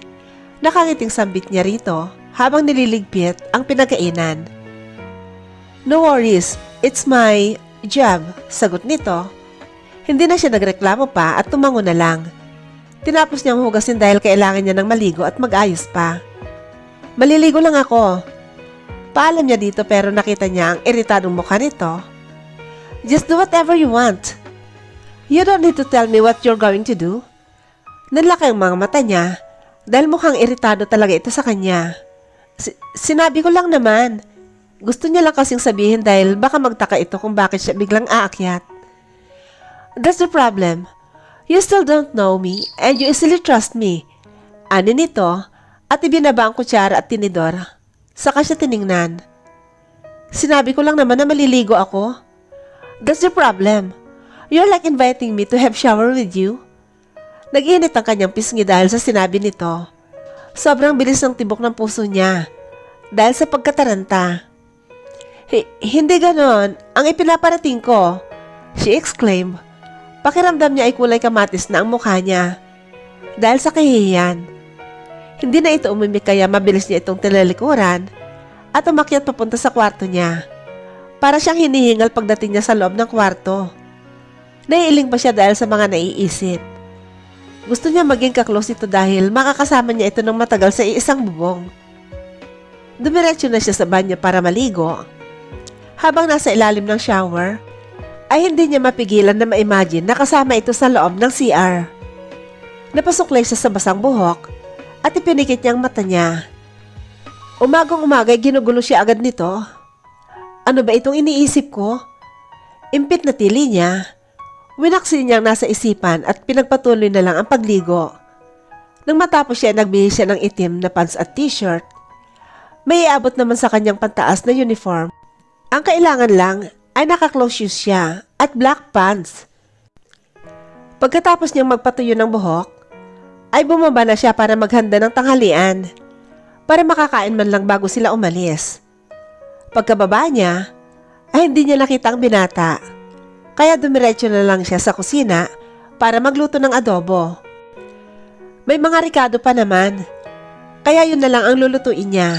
Nakangiting sambit niya rito habang nililigpit ang pinagkainan. No worries, it's my job, sagot nito. Hindi na siya nagreklamo pa at tumango na lang. Tinapos niyang hugasin dahil kailangan niya ng maligo at mag-ayos pa. Maliligo lang ako. Paalam niya dito pero nakita niya ang iritadong mukha nito. Just do whatever you want. You don't need to tell me what you're going to do. Nanlaki ang mga mata niya dahil mukhang iritado talaga ito sa kanya. Sinabi ko lang naman. Gusto niya lang kasing sabihin dahil baka magtaka ito kung bakit siya biglang aakyat. That's the problem. You still don't know me and you easily trust me. Ani nito at ibinaba ang kutsara at tinidor. Saka siya tiningnan. Sinabi ko lang naman na maliligo ako. That's the problem. You're like inviting me to have shower with you. Nag-init ang kanyang pisngi dahil sa sinabi nito. Sobrang bilis ng tibok ng puso niya dahil sa pagkataranta. Hindi ganon ang ipinaparating ko, she exclaimed. Pakiramdam niya ay kulay kamatis na ang mukha niya dahil sa kahihiyan. Hindi na ito umimik kaya mabilis niya itong tinalikuran at umakyat papunta sa kwarto niya. Para siyang hinihingal pagdating niya sa loob ng kwarto. Naiiling pa siya dahil sa mga naiisip. Gusto niya maging kaklose ito dahil makakasama niya ito ng matagal sa iisang bubong. Dumiretso na siya sa banyo para maligo. Habang nasa ilalim ng shower, ay hindi niya mapigilan na ma-imagine na kasama ito sa loob ng CR. Napasuklay siya sa basang buhok at ipinikit niya ang mata niya. Umagang-umagay ginugulo siya agad nito. Ano ba itong iniisip ko? Impit na tili niya. Winaksin niyang nasa isipan at pinagpatuloy na lang ang pagligo. Nang matapos siya, nagbihis siya ng itim na pants at t-shirt. May iabot naman sa kanyang pantaas na uniform. Ang kailangan lang ay naka-close shoes siya at black pants. Pagkatapos niyang magpatuyo ng buhok, ay bumaba na siya para maghanda ng tanghalian para makakain man lang bago sila umalis. Pagkababa niya, ay hindi niya nakita ang binata. Kaya dumiretso na lang siya sa kusina para magluto ng adobo. May mga ricado pa naman, kaya yun na lang ang lulutuin niya.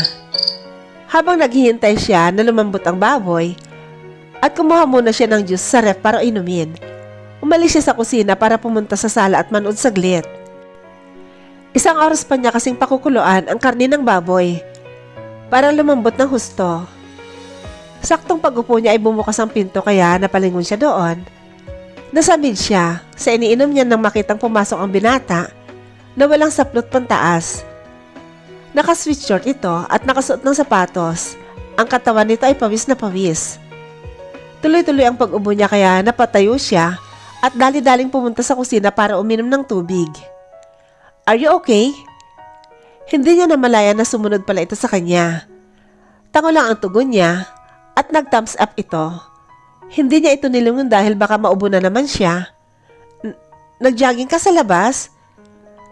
Habang naghihintay siya na lumambot ang baboy, at kumuha muna siya ng juice sa ref para inumin, umalis siya sa kusina para pumunta sa sala at manood saglit. Isang oras pa niya kasing pakukuluan ang karne ng baboy para lumambot ng husto. Saktong pag-upo niya ay bumukas ang pinto kaya napalingon siya doon. Nasamid siya sa iniinom niya nang makitang pumasok ang binata na walang saplot pantaas. Naka-sweatshirt ito at nakasuot ng sapatos. Ang katawan nito ay pawis na pawis. Tuloy-tuloy ang pag-ubo niya kaya napatayo siya at dali-daling pumunta sa kusina para uminom ng tubig. Are you okay? Hindi niya namalaya na sumunod pala ito sa kanya. Tango lang ang tugon niya. At nag-thumbs up ito. Hindi niya ito nilingon dahil baka maubo na naman siya. Nag-jogging ka sa labas?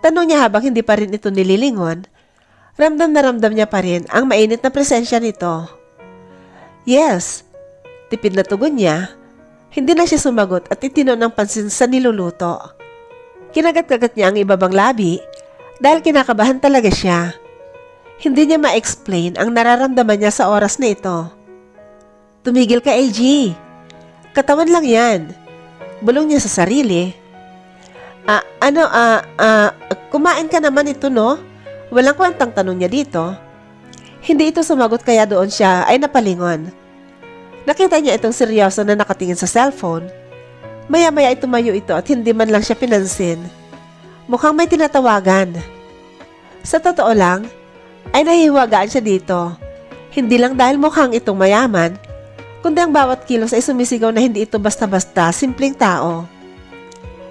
Tanong niya habang hindi pa rin ito nililingon. Ramdam na ramdam niya pa rin ang mainit na presensya nito. Yes, tipid na tugon niya. Hindi na siya sumagot at itino ng pansin sa niluluto. Kinagat-kagat niya ang ibabang labi dahil kinakabahan talaga siya. Hindi niya ma-explain ang nararamdaman niya sa oras na ito. Tumigil ka, AG. Katawan lang yan. Bulong niya sa sarili. Kumain ka naman ito, no? Walang kwentang tanong niya dito. Hindi ito sumagot kaya doon siya ay napalingon. Nakita niya itong seryoso na nakatingin sa cellphone. Maya-maya ay tumayo ito at hindi man lang siya pinansin. Mukhang may tinatawagan. Sa totoo lang, ay nahihiwagaan siya dito. Hindi lang dahil mukhang itong mayaman, kundi ang bawat kilos ay sumisigaw na hindi ito basta-basta simpleng tao.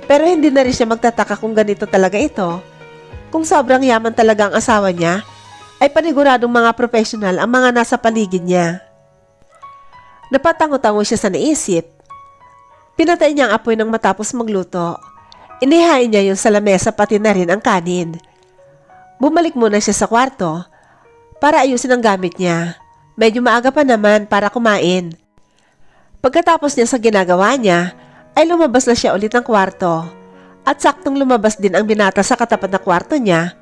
Pero hindi na rin siya magtataka kung ganito talaga ito. Kung sobrang yaman talaga ang asawa niya, ay paniguradong mga profesional ang mga nasa paligid niya. Napatango-tango siya sa naisip. Pinatay niya ang apoy nang matapos magluto. Inihain niya yung sa lamesa pati na rin ang kanin. Bumalik muna siya sa kwarto para ayusin ang gamit niya. Medyo maaga pa naman para kumain. Pagkatapos niya sa ginagawa niya, ay lumabas na siya ulit ng kwarto. At saktong lumabas din ang binata sa katapat na kwarto niya,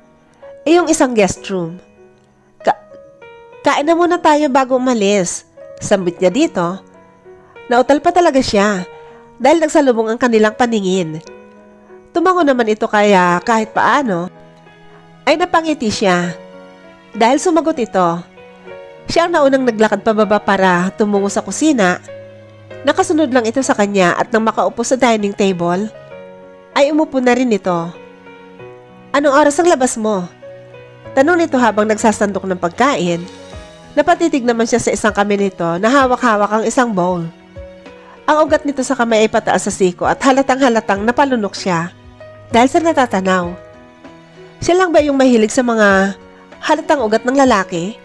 ay yung isang guest room. Kain na muna tayo bago umalis, sambit niya dito. Nautal pa talaga siya dahil nagsalubong ang kanilang paningin. Tumango naman ito kaya kahit paano, ay napangiti siya. Dahil sumagot ito, siya ang naunang naglakad pababa para tumungo sa kusina. Nakasunod lang ito sa kanya at nang makaupo sa dining table, ay umupo na rin ito. Anong oras ang labas mo? Tanong nito habang nagsasandok ng pagkain. Napatitig naman siya sa isang kamay nito na hawak-hawak ang isang bowl. Ang ugat nito sa kamay ay pataas sa siko at halatang-halatang napalunok siya dahil sa natatanaw. Siya lang ba yung mahilig sa mga halatang ugat ng lalaki?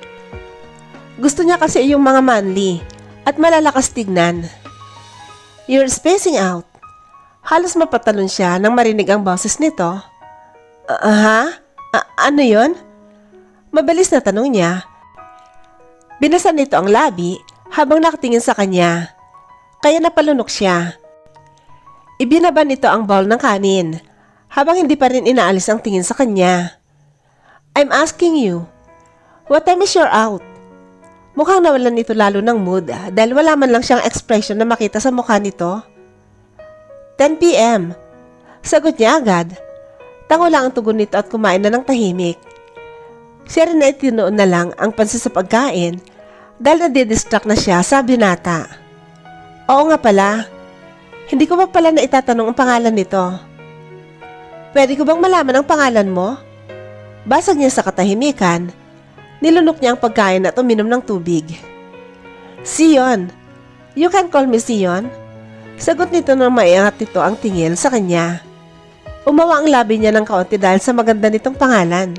Gusto niya kasi yung mga manly at malalakas tignan. You're spacing out. Halos mapatalon siya nang marinig ang boses nito. Ano yon? Mabilis na tanong niya. Binasa nito ang labi habang nakatingin sa kanya. Kaya napalunok siya. Ibinaba nito ang bowl ng kanin habang hindi pa rin inaalis ang tingin sa kanya. I'm asking you, what time is your out? Mukhang nawalan nito lalo ng mood dahil wala man lang siyang expression na makita sa mukha nito. 10 p.m. Sagot niya agad. Tango lang ang tugon nito at kumain na ng tahimik. Siya rin ay tinuon na lang ang pansin sa pagkain dahil nadidistract na siya sa binata. Oo nga pala, hindi ko pa pala na itatanong ang pangalan nito. Pwede ko bang malaman ang pangalan mo? Basag niya sa katahimikan. Nilunok niya ang pagkain at uminom ng tubig. Sion. You can call me Sion. Sagot nito nang maiangat nito ang tingin sa kanya. Umawa ang labi niya ng kaunti dahil sa maganda nitong pangalan.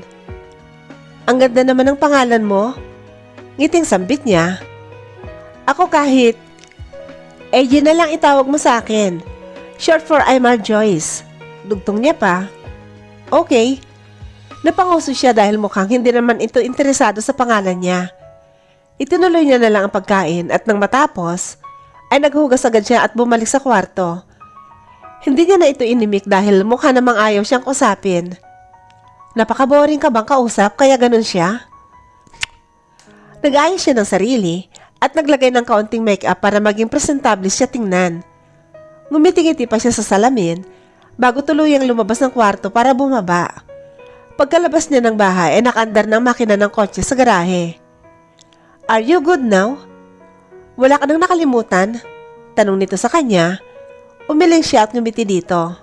Ang ganda naman ng pangalan mo. Ngiting sambit niya. Ako kahit AJ na lang itawag mo sa akin. Short for Aymar Joyce. Dugtong niya pa. Okay. Napanguso siya dahil mukhang hindi naman ito interesado sa pangalan niya. Itinuloy niya na lang ang pagkain at nang matapos, ay naghugas agad siya at bumalik sa kwarto. Hindi niya na ito inimik dahil mukha namang ayaw siyang usapin. Napaka-boring ka bang kausap kaya ganun siya? Nag-ayos siya ng sarili at naglagay ng kaunting make-up para maging presentable siya tingnan. Ngumiti-ngiti pa siya sa salamin bago tuluyang lumabas ng kwarto para bumaba. Pagkalabas niya ng bahay ay nakaandar ng makina ng kotse sa garahe. Are you good now? Wala ka nang nakalimutan? Tanong nito sa kanya. Umiling siya at ngumiti dito.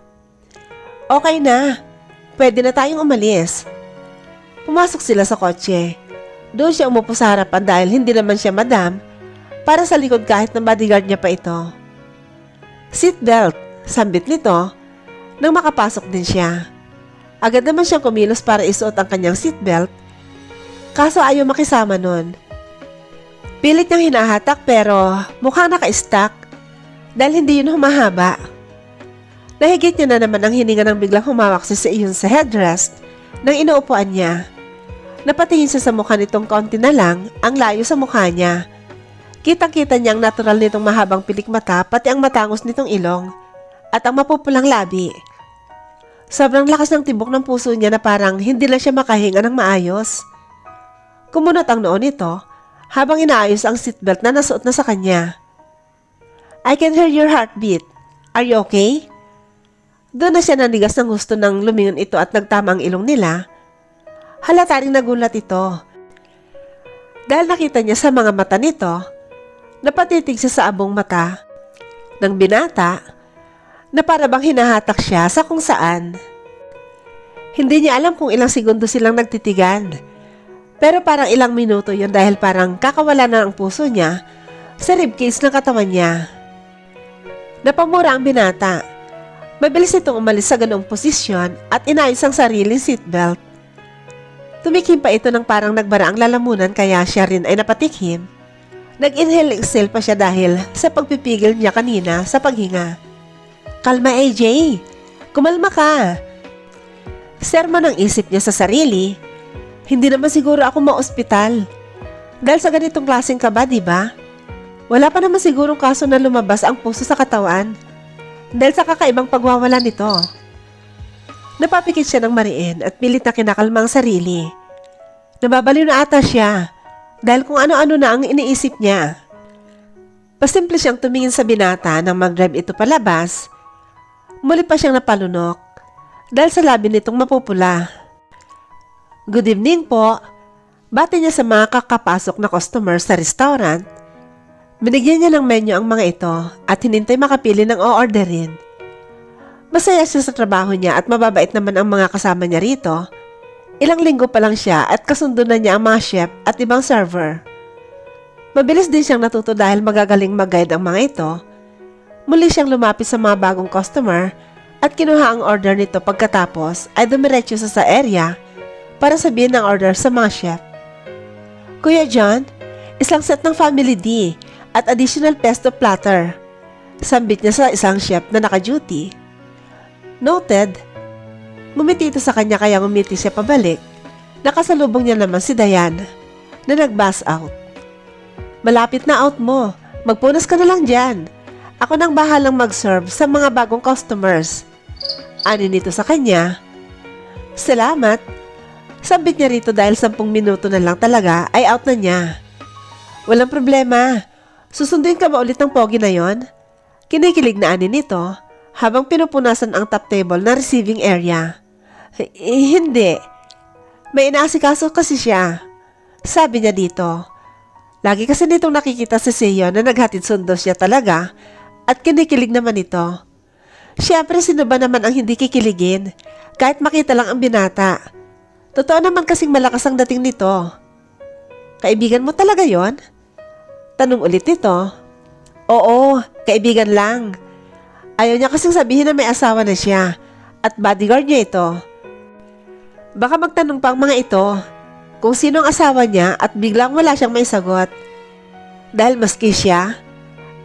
Okay na. Pwede na tayong umalis. Pumasok sila sa kotse. Doon siya umupo sa harapan dahil hindi naman siya madam para sa likod kahit na bodyguard niya pa ito. Seatbelt, sambit nito nang makapasok din siya. Agad naman siyang kumilos para isuot ang kanyang seatbelt, kaso ayaw makisama nun. Pilit niyang hinahatak pero mukhang naka-stuck dahil hindi yun humahaba. Nahigit niya na naman ang hininga nang biglang humawak siya sa iyon sa headrest ng inuupuan niya. Napatingin siya sa mukha nitong kaunti na lang ang layo sa mukha niya. Kitang-kita niya ang natural nitong mahabang pilik mata pati ang matangos nitong ilong at ang mapupulang labi. Sobrang lakas ng tibok ng puso niya na parang hindi na siya makahinga ng maayos. Kumunot ang noo nito habang inaayos ang seatbelt na nasuot na sa kanya. I can hear your heartbeat. Are you okay? Doon na siya nanigas ng gusto ng lumingon ito at nagtama ang ilong nila. Halata rin nagulat ito. Dahil nakita niya sa mga mata nito, napatitig siya sa abong mata ng binata na para bang hinahatak siya sa kung saan. Hindi niya alam kung ilang segundo silang nagtitigan. Pero parang ilang minuto yun dahil parang kakawala na ang puso niya sa ribcage ng katawan niya. Napamura ang binata. Mabilis itong umalis sa ganoong posisyon at inayos ang sariling seatbelt. Tumikim pa ito ng parang nagbara ang lalamunan kaya siya rin ay napatikim. Nag-inhale-exhale pa siya dahil sa pagpipigil niya kanina sa paghinga. Kalma AJ, kumalma ka. Sermon ang isip niya sa sarili. Hindi naman siguro ako ma-ospital. Dahil sa ganitong klaseng kaba, diba? Wala pa naman sigurong kaso na lumabas ang puso sa katawan. Dahil sa kakaibang pagwawala nito. Napapikit siya ng mariin at pilit na kinakalma ang sarili. Nababaliw na ata siya dahil kung ano-ano na ang iniisip niya. Pasimple siyang tumingin sa binata nang mag-drive ito palabas. Muli pa siyang napalunok dahil sa labi nitong mapupula. Good evening po. Bati niya sa mga kakapasok na customer sa restaurant. Binigyan niya ng menu ang mga ito at hinintay makapili ng o-orderin. Masaya siya sa trabaho niya at mababait naman ang mga kasama niya rito. Ilang linggo pa lang siya at kasundo na niya ang mga chef at ibang server. Mabilis din siyang natuto dahil magagaling mag-guide ang mga ito. Muli siyang lumapit sa mga bagong customer at kinuha ang order nito pagkatapos ay dumiretso sa area para sabihin ang order sa mga chef. Kuya John, isang set ng Family D at additional pesto platter. Sambit niya sa isang chef na naka-duty. Noted. Ngumiti ito sa kanya kaya ngumiti siya pabalik. Nakasalubong niya naman si Diane na nag-bus out. Malapit na out mo. Magpunas ka na lang dyan. Ako nang bahalang mag-serve sa mga bagong customers. Ani nito sa kanya. Salamat. Sambit niya rito dahil 10 minuto na lang talaga ay out na niya. Walang problema. Susunduin ka ba ulit ng pogi na yon? Kinikilig na ani nito habang pinupunasan ang top table na receiving area. Hindi. May inaasikaso kasi siya. Sabi niya dito. Lagi kasi nitong nakikita si Seo na naghatid sundo siya talaga at kinikilig naman ito. Siyempre sino ba naman ang hindi kikiligin kahit makita lang ang binata. Totoo naman kasing malakas ang dating nito. Kaibigan mo talaga yon? Tanong ulit nito. Oo, kaibigan lang. Ayaw niya kasing sabihin na may asawa na siya at bodyguard niya ito. Baka magtanong pa ang mga ito kung sino ang asawa niya at biglang wala siyang may sagot. Dahil maski siya,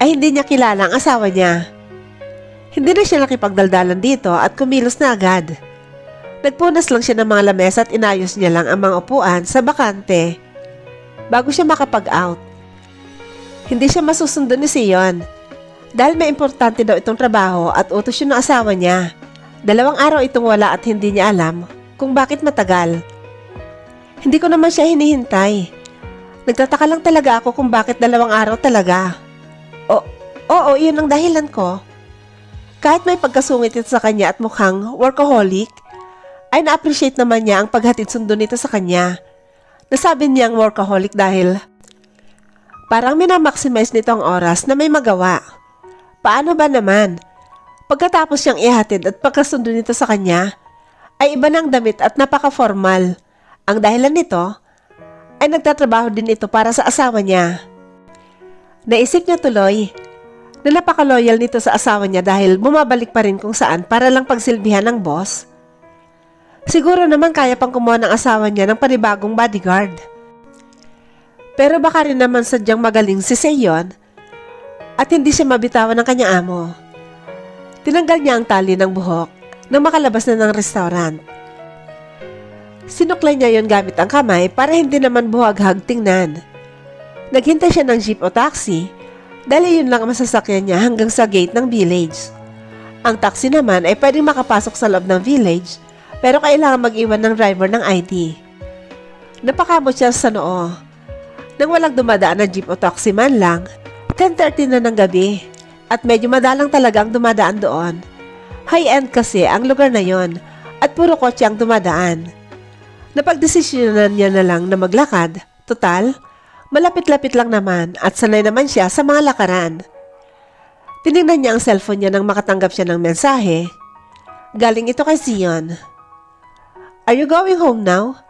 ay hindi niya kilala ang asawa niya. Hindi na siya nakipagdaldalan dito at kumilos na agad. Nagpunas lang siya ng mga lamesa at inayos niya lang ang mga upuan sa bakante bago siya makapag-out. Hindi siya masusunod ni Sion dahil may importante daw itong trabaho at utos yun ng asawa niya. 2 araw itong wala at hindi niya alam kung bakit matagal. Hindi ko naman siya hinihintay. Nagtataka lang talaga ako kung bakit 2 araw talaga. Oo, yun ang dahilan ko. Kahit may pagkasungit ito sa kanya at mukhang workaholic, ay na-appreciate naman niya ang paghatid sundo nito sa kanya. Nasabi niyang workaholic dahil parang minamaximize nito ang oras na may magawa. Paano ba naman? Pagkatapos siyang ihatid at pagkasundo nito sa kanya, ay iba ng damit at napaka-formal. Ang dahilan nito ay nagtatrabaho din ito para sa asawa niya. Naisip niya tuloy na napaka-loyal nito sa asawa niya dahil bumabalik pa rin kung saan para lang pagsilbihan ng boss. Siguro naman kaya pang kumuha ng asawa niya ng panibagong bodyguard. Pero baka rin naman sadyang magaling si Seyon at hindi siya mabitawan ng kanyang amo. Tinanggal niya ang tali ng buhok nang makalabas na ng restaurant. Sinuklay niya yon gamit ang kamay para hindi naman buhaghag tingnan. Naghintay siya ng jeep o taxi dahil yun lang ang masasakyan niya hanggang sa gate ng village. Ang taxi naman ay pwedeng makapasok sa loob ng village pero kailangan mag-iwan ng driver ng ID. Napakamot siya sa noo. Nang walang dumadaan na jeep o taxi man lang, 10:30 na ng gabi at medyo madalang talagang dumadaan doon. High-end kasi ang lugar na yon at puro kotse ang dumadaan. Napagdesisyonan niya na lang na maglakad. Total, malapit-lapit lang naman at sanay naman siya sa mga lakaran. Tinignan niya ang cellphone niya nang makatanggap siya ng mensahe. Galing ito kay Sion. Are you going home now?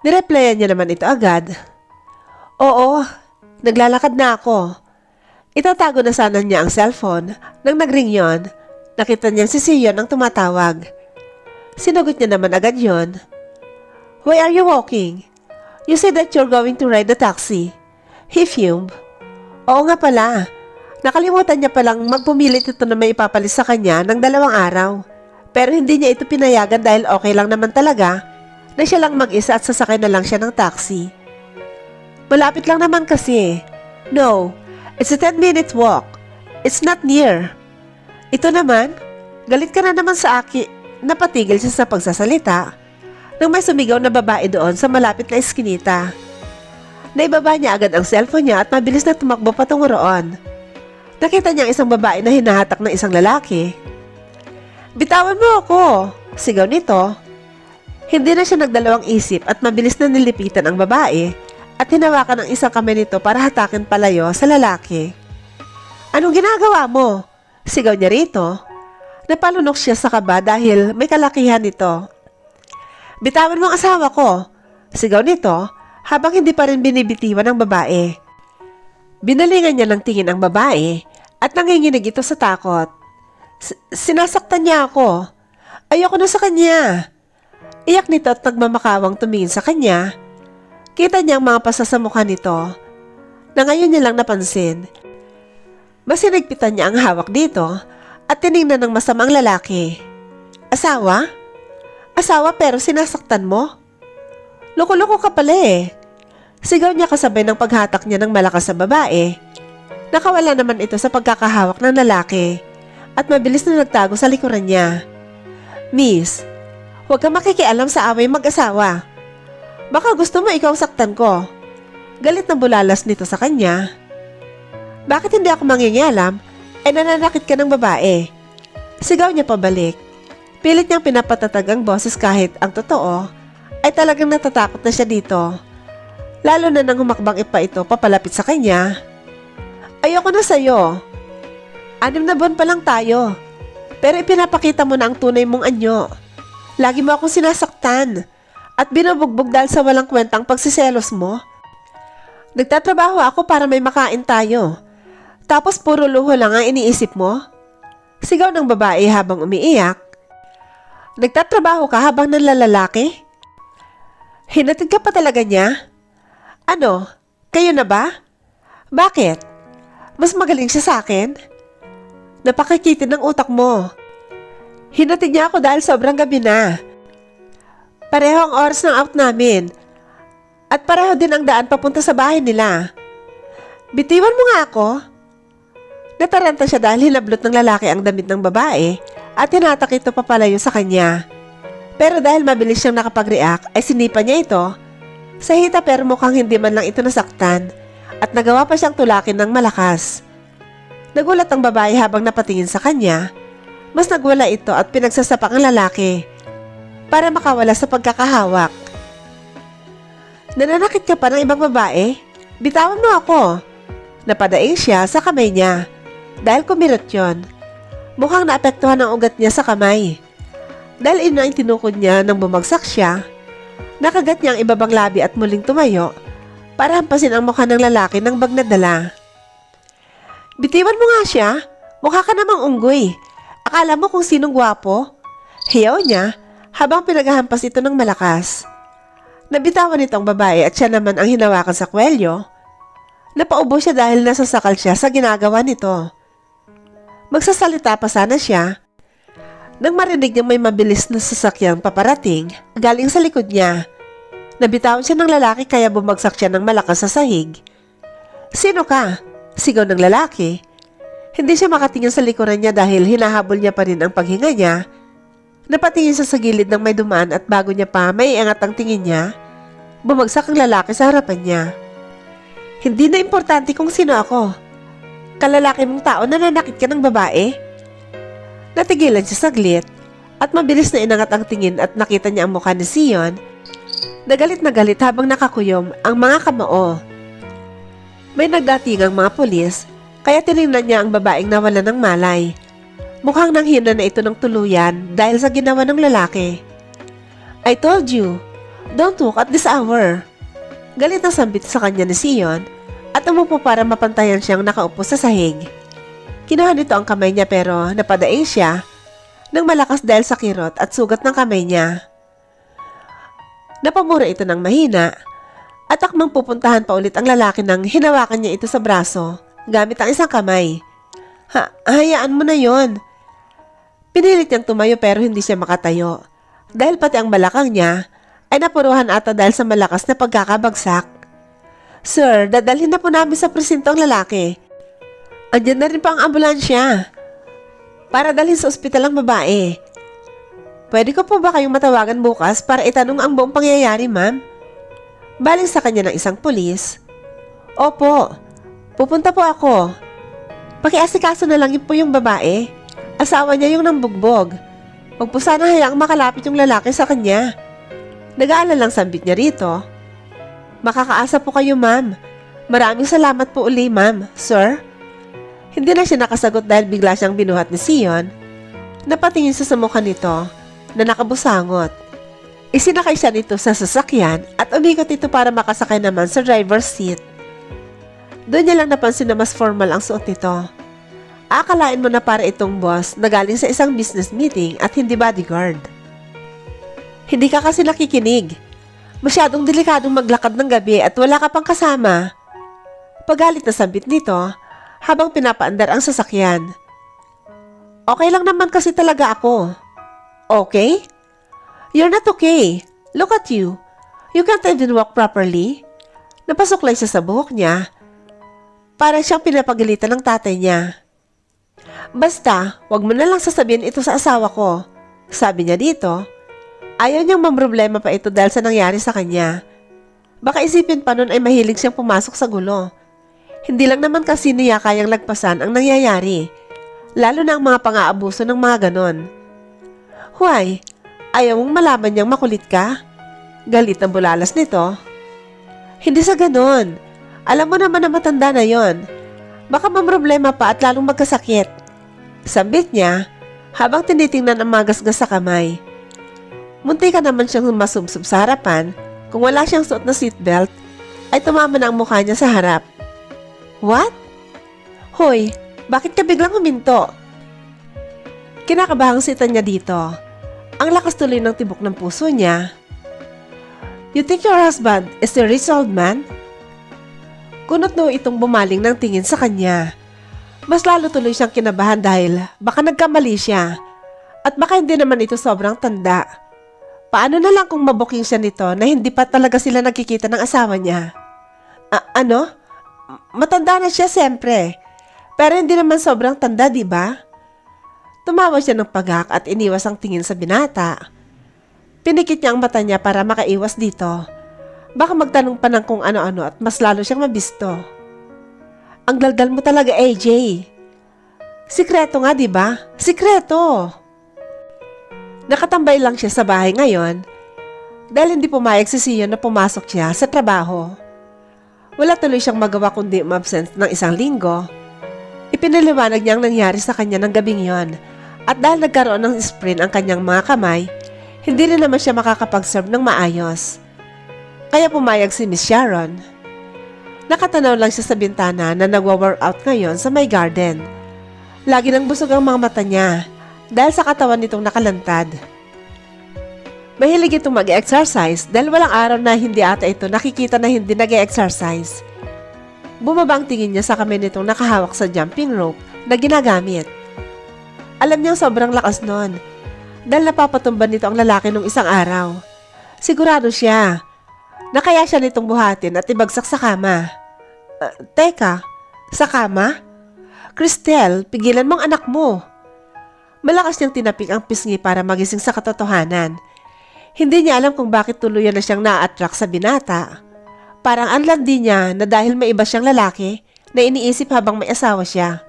Nireplyan niya naman ito agad. Oo, naglalakad na ako. Itatago na sana niya ang cellphone nang nagring yon. Nakita niya si Sion ang tumatawag. Sinagot niya naman agad yon. Why are you walking? You said that you're going to ride the taxi. He fumed. Oo nga pala. Nakalimutan niya palang magpumilit ito na may ipapalis sa kanya ng 2 araw. Pero hindi niya ito pinayagan dahil okay lang naman talaga na siya lang mag-isa at sasakay na lang siya ng taxi. Malapit lang naman kasi. No, it's a 10-minute walk. It's not near. Ito naman, galit ka na naman sa akin. Napatigil siya sa pagsasalita nang may sumigaw na babae doon sa malapit na eskinita. Naibaba niya agad ang cellphone niya at mabilis na tumakbo patungo roon. Nakita niya ang isang babae na hinahatak ng isang lalaki. Bitawan mo ako! Sigaw nito. Hindi na siya nagdalawang isip at mabilis na nilipitan ang babae at hinawakan ang isang kamay nito para hatakin palayo sa lalaki. Anong ginagawa mo? Sigaw niya rito. Napalunok siya sa kaba dahil may kalakihan nito. Bitawan mo ang asawa ko! Sigaw nito habang hindi pa rin binibitiwan ng babae. Binalingan niya ng tingin ang babae at nanginginig ito sa takot. Sinasaktan niya ako. Ayoko na sa kanya. Iyak nito at nagmamakawang tumingin sa kanya. Kita niya ang mga pasa sa mukha nito na ngayon niya lang napansin. Mas hinigpitan niya ang hawak dito at tiningnan ng masamang lalaki. Asawa? Asawa pero sinasaktan mo? Loko-loko ka pala eh. Sigaw niya kasabay ng paghatak niya ng malakas sa babae. Nakawala naman ito sa pagkakahawak ng lalaki at mabilis na nagtago sa likuran niya. Miss, huwag kang makikialam sa away mag-asawa. Baka gusto mo ikaw saktan ko. Galit na bulalas nito sa kanya. Bakit hindi ako mangingialam? Ay nananakit ka ng babae. Sigaw niya pabalik. Pilit niyang pinapatatag ang boses kahit ang totoo ay talagang natatakot na siya dito. Lalo na nang humakbang pa ito papalapit sa kanya. Ayoko na sa'yo. 6 na buwan pa lang tayo. Pero ipinapakita mo na ang tunay mong anyo. Lagi mo akong sinasaktan at binubugbog dahil sa walang kwentang pagsiselos mo. Nagtatrabaho ako para may makain tayo. Tapos puro luho lang ang iniisip mo? Sigaw ng babae habang umiiyak. Nagtatrabaho ka habang nanlalalaki? Hinatid ka pa talaga niya? Ano? Kayo na ba? Bakit? Mas magaling siya sa akin? Napakakitin ng utak mo. Hinatid niya ako dahil sobrang gabi na. Pareho ang oras ng out namin. At pareho din ang daan papunta sa bahay nila. Bitiwan mo nga ako. Nataranta siya dahil hinablot ng lalaki ang damit ng babae at tinatak ito papalayo sa kanya. Pero dahil mabilis siyang nakapag-react ay sinipa niya ito sa hita pero mukhang hindi man lang ito nasaktan at nagawa pa siyang tulakin ng malakas. Nagulat ang babae habang napatingin sa kanya. Mas nagwala ito at pinagsasapak ang lalaki para makawala sa pagkakahawak. Nananakit ka pa ng ibang babae? Bitawan mo ako. Napadaing siya sa kamay niya dahil kumirot yon. Mukhang naapektuhan ang ugat niya sa kamay. Dahil ina ang tinukod niya nang bumagsak siya, nakagat niya ang ibabang labi at muling tumayo para hampasin ang mukha ng lalaki ng bag na dala. Bitiwan mo nga siya. Mukha ka namang unggoy. Akala mo kung sinong gwapo? Hiyaw niya habang pinaghahampas ito ng malakas. Nabitawan nito ang babae at siya naman ang hinawakan sa kwelyo. Napaubo siya dahil nasasakal siya sa ginagawa nito. Magsasalita pa sana siya nang marinig niyang may mabilis na sasakyang paparating galing sa likod niya. Nabitawan siya ng lalaki kaya bumagsak siya ng malakas sa sahig. Sino ka? Sigaw ng lalaki. Hindi siya makatingin sa likuran niya dahil hinahabol niya pa rin ang paghinga niya. Napatingin siya sa gilid ng may dumaan at bago niya pa may iangat ang tingin niya, bumagsak ang lalaki sa harapan niya. Hindi na importante kung sino ako. Kalalaki mong tao na nanakit ka ng babae? Natigilan siya saglit at mabilis na inangat ang tingin at nakita niya ang mukha ni Sion. Nagalit na galit habang nakakuyom ang mga kamao. May nagdatingang mga pulis kaya tinignan niya ang babaeng nawalan ng malay. Mukhang nanghina na ito ng tuluyan dahil sa ginawa ng lalaki. I told you, don't walk at this hour. Galit na sambit sa kanya ni Sion at umupo para mapantayan siyang nakaupo sa sahig. Kinuha nito ang kamay niya pero napadaing siya ng malakas dahil sa kirot at sugat ng kamay niya. Napamura ito ng mahina at akmang pupuntahan pa ulit ang lalaki nang hinawakan niya ito sa braso gamit ang isang kamay. Hayaan mo na yon. Pinilit niyang tumayo pero hindi siya makatayo dahil pati ang balakang niya ay napuruhan ata dahil sa malakas na pagkakabagsak. Sir, dadalhin na po namin sa presinto ang lalaki. Andiyan na rin pa ang ambulansya para dalhin sa ospital ang babae. Pwede ko po ba kayong matawagan bukas para itanong ang buong pangyayari, ma'am? Baling sa kanya ng isang pulis. Opo, pupunta po ako. Pakiasikaso na lang po yung babae. Asawa niya yung nambugbog. Huwag po sana hayaang makalapit yung lalaki sa kanya. Nag-aalalang sambit niya rito. Makakaasa po kayo, ma'am. Maraming salamat po uli, ma'am. Sir? Hindi na siya nakasagot dahil bigla siyang binuhat ni Sion. Napatingin sa mukha nito na nakabusangot. Isinakay siya nito sa sasakyan at umikot ito para makasakay naman sa driver's seat. Doon niya lang napansin na mas formal ang suot nito. Akalain mo na para itong boss na galing sa isang business meeting at hindi bodyguard. Hindi ka kasi nakikinig. Masyadong delikadong maglakad ng gabi at wala ka pang kasama. Pagalit na sambit nito habang pinapaandar ang sasakyan. Okay lang naman kasi talaga ako. Okay? You're not okay. Look at you. You can't even walk properly. Napasuklay siya sa buhok niya. Parang siyang pinapagalitan ng tatay niya. Basta, wag mo na lang sasabihin ito sa asawa ko. Sabi niya dito. Ayaw niyang mamroblema pa ito dahil sa nangyari sa kanya. Baka isipin pa nun ay mahilig siyang pumasok sa gulo. Hindi lang naman kasi niya kayang lagpasan ang nangyayari. Lalo na ang mga pang-aabuso ng mga ganon. Why? Ayaw mong malaman niyang makulit ka? Galit ang bulalas nito. Hindi sa ganon. Alam mo naman na matanda na yon. Baka mamroblema pa at lalong magkasakit. Sambit niya habang tinitingnan ang mga gasgas sa kamay. Munti ka naman siyang masubsob sa harapan. Kung wala siyang suot na seatbelt, ay tumama na ang mukha niya sa harap. What? Hoy, bakit ka biglang huminto? Kinakabahang sitan niya dito. Ang lakas tuloy ng tibok ng puso niya. You think your husband is a rich old man? Kunot no itong bumaling ng tingin sa kanya. Mas lalo tuloy siyang kinabahan dahil baka nagkamali siya. At baka hindi naman ito sobrang tanda. Paano na lang kung mabuking siya nito na hindi pa talaga sila nagkikita ng asawa niya? Ano? Matanda na siya siyempre. Pero hindi naman sobrang tanda, di ba? Tumawa siya ng pagak at iniwas ang tingin sa binata. Pinikit niya ang mata niya para makaiwas dito. Baka magtanong pa ng kung ano-ano at mas lalo siyang mabisto. Ang daldal mo talaga, AJ. Sikreto nga, di ba? Sikreto! Nakatambay lang siya sa bahay ngayon dahil hindi pumayag si Sion na pumasok siya sa trabaho. Wala tuloy siyang magawa kundi umabsent ng isang linggo. Ipinaliwanag niya ang nangyari sa kanya ng gabing yon. At dahil nagkaroon ng sprain ang kanyang mga kamay, hindi rin naman siya makakapag-serve ng maayos. Kaya pumayag si Miss Sharon. Nakatanaw lang siya sa bintana na nagwa-workout ngayon sa may garden. Lagi nang busog ang mga mata niya dahil sa katawan nitong nakalantad. Mahilig itong mag-exercise dahil walang araw na hindi ata ito nakikita na hindi nag-exercise. Bumaba ang tingin niya sa kamay nitong nakahawak sa jumping rope na ginagamit. Alam niyang sobrang lakas nun dahil napapatumba nito ang lalaki nung isang araw. Sigurado siya na kaya siya nitong buhatin at ibagsak sa kama. Teka, sa kama? Cristel, pigilan mo ang anak mo. Malakas niyang tinapik ang pisngi para magising sa katotohanan. Hindi niya alam kung bakit tuluyan na siyang na-attract sa binata. Parang ang landi niya na dahil may iba siyang lalaki na iniisip habang may asawa siya.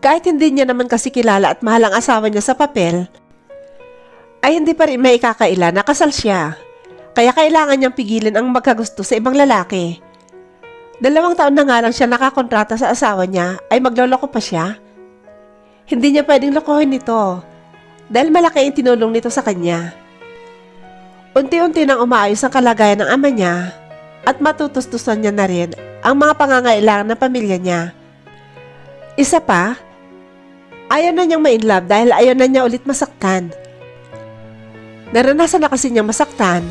Kahit hindi niya naman kasi kilala at mahal ang asawa niya sa papel, ay hindi pa rin may ikakaila na kasal siya. Kaya kailangan niyang pigilin ang magkagusto sa ibang lalaki. 2 taon na nga lang siya nakakontrata sa asawa niya, ay magloloko pa siya. Hindi niya pwedeng lokohin ito dahil malaki ang tinulong nito sa kanya. Unti-unti nang umaayos ang kalagayan ng ama niya at matutustusan niya na rin ang mga pangangailangan ng pamilya niya. Isa pa, ayaw na niyang ma-inlove dahil ayaw na niya ulit masaktan. Naranasan na kasi niyang masaktan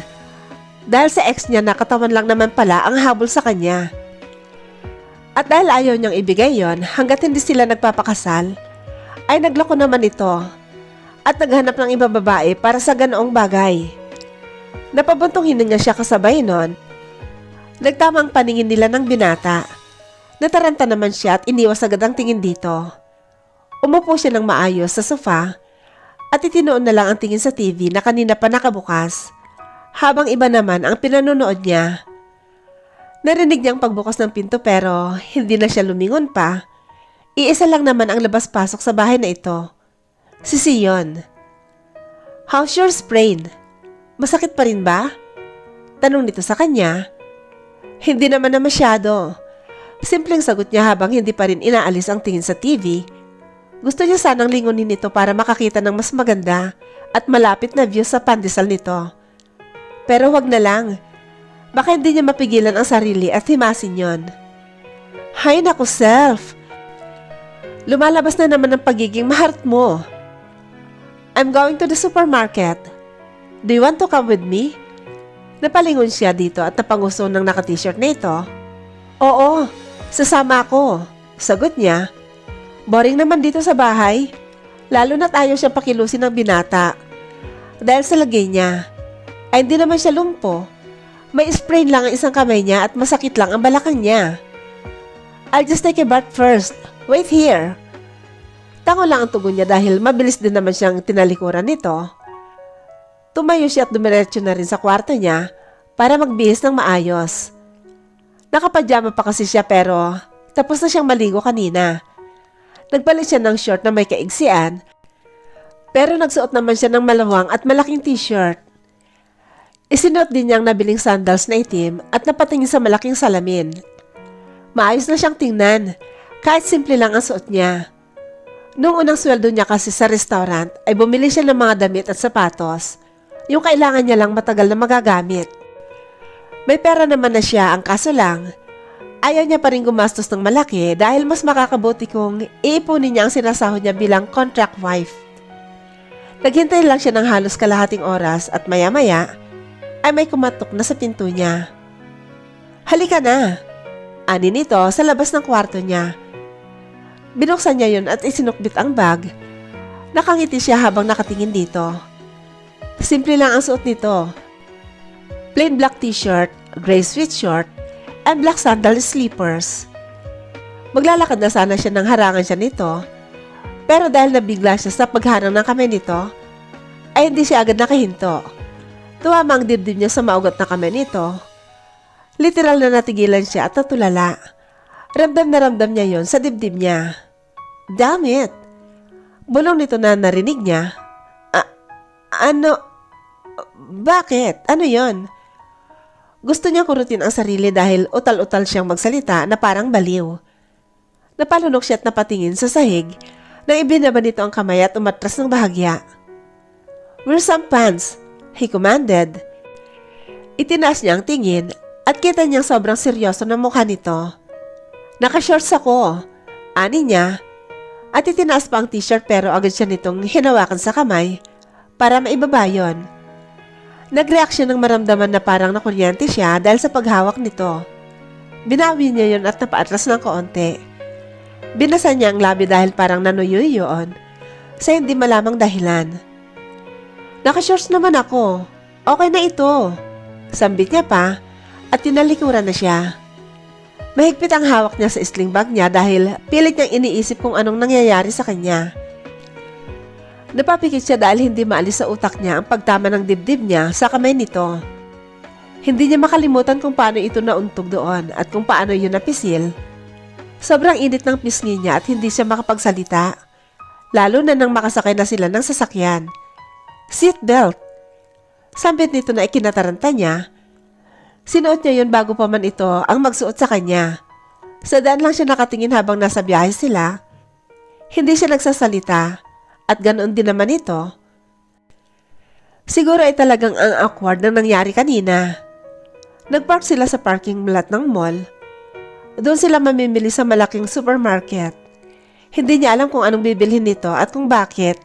dahil sa ex niya na katawan lang naman pala ang habol sa kanya. At dahil ayaw niyang ibigay yon hanggat hindi sila nagpapakasal, ay nagloko naman ito at naghanap ng ibang babae para sa ganoong bagay. Napabuntong hininga siya kasabay nun. Nagtamang paningin nila ng binata. Nataranta naman siya at iniwas agad ang tingin dito. Umupo siya ng maayos sa sofa at itinoon na lang ang tingin sa TV na kanina pa nakabukas, habang iba naman ang pinanonood niya. Narinig niyang pagbukas ng pinto pero hindi na siya lumingon pa. Iisa lang naman ang labas-pasok sa bahay na ito. Si Sion. How's your sprain? Masakit pa rin ba? Tanong nito sa kanya. Hindi naman na masyado. Simpleng sagot niya habang hindi pa rin inaalis ang tingin sa TV. Gusto niya sanang lingunin ito para makakita ng mas maganda at malapit na view sa pandesal nito. Pero wag na lang. Baka hindi niya mapigilan ang sarili at himasin yon. Hay naku, Self! Lumalabas na naman ang pagiging mahart mo. I'm going to the supermarket. Do you want to come with me? Napalingon siya dito at napanguso ng naka-t-shirt na ito. Oo, sasama ako. Sagot niya. Boring naman dito sa bahay. Lalo na't ayaw siyang pakilusin ng binata. Dahil sa lagay niya, ay hindi naman siya lumpo. May sprain lang ang isang kamay niya at masakit lang ang balakang niya. I'll just take a bath first. Wait here. Tango lang ang tugon niya dahil mabilis din naman siyang tinalikuran nito. Tumayo siya at dumiretso na rin sa kwarto niya para magbihis ng maayos. Nakapajama pa kasi siya pero tapos na siyang maligo kanina. Nagpalit siya ng short na may kaigsian pero nagsuot naman siya ng malawang at malaking t-shirt. Isinuot din niyang nabiling sandals na itim at napatingin sa malaking salamin. Maayos na siyang tingnan kahit simple lang ang suot niya. Noong unang sweldo niya kasi sa restaurant ay bumili siya ng mga damit at sapatos. Yung kailangan niya lang matagal na magagamit. May pera naman na siya, ang kaso lang, ayaw niya pa rin gumastos ng malaki dahil mas makakabuti kung iipunin niya ang sinasahod niya bilang contract wife. Naghintay lang siya ng halos kalahating oras at maya-maya ay may kumatok na sa pinto niya. Halika na! Ani nito sa labas ng kwarto niya. Binuksan niya yun at isinukbit ang bag. Nakangiti siya habang nakatingin dito. Simple lang ang suot nito. Plain black t-shirt, gray sweatshirt, and black sandal slippers. Maglalakad na sana siya nang harangan siya nito. Pero dahil nabigla siya sa pagharang ng kamay nito, ay hindi siya agad nakahinto. Tuwama ang dibdib niya sa maugat na kamay nito. Literal na natigilan siya at natulala. Ramdam na ramdam niya yon sa dibdib niya. Damn it! Bulong nito na narinig niya. Ano? Bakit? Ano yon? Gusto niya kurutin ang sarili dahil utal-utal siyang magsalita na parang baliw. Napalunok siya at napatingin sa sahig nang ibinaba nito ang kamay at umatras ng bahagya. Wear some pants, he commanded. Itinaas niya ang tingin at kita niyang sobrang seryoso na mukha nito. Naka-shorts ako, ani niya, at itinaas pa ang t-shirt pero agad siya nitong hinawakan sa kamay para maibaba yon. Nag-react siya ng maramdaman na parang nakuryente siya dahil sa paghawak nito. Binawi niya yon at napaatras ng kaunti. Binasa niya ang labi dahil parang nanuyuy yun sa hindi malamang dahilan. Naka-shorts naman ako. Okay na ito. Sambit niya pa at tinalikuran na siya. Mahigpit ang hawak niya sa sling bag niya dahil pilit niyang iniisip kung anong nangyayari sa kanya. Napapikit siya dahil hindi maalis sa utak niya ang pagtama ng dibdib niya sa kamay nito. Hindi niya makalimutan kung paano ito nauntog doon at kung paano yun napisil. Sobrang init ng pisngi niya at hindi siya makapagsalita, lalo na nang makasakay na sila ng sasakyan. Seatbelt! Sambit nito na ikinataranta niya. Sinuot niya yun bago pa man ito ang magsuot sa kanya. Sa daan lang siya nakatingin habang nasa biyahe sila. Hindi siya nagsasalita at ganoon din naman ito. Siguro ay talagang ang awkward na nangyari kanina. Nagpark sila sa parking lot ng mall. Doon sila mamimili sa malaking supermarket. Hindi niya alam kung anong bibilhin nito at kung bakit.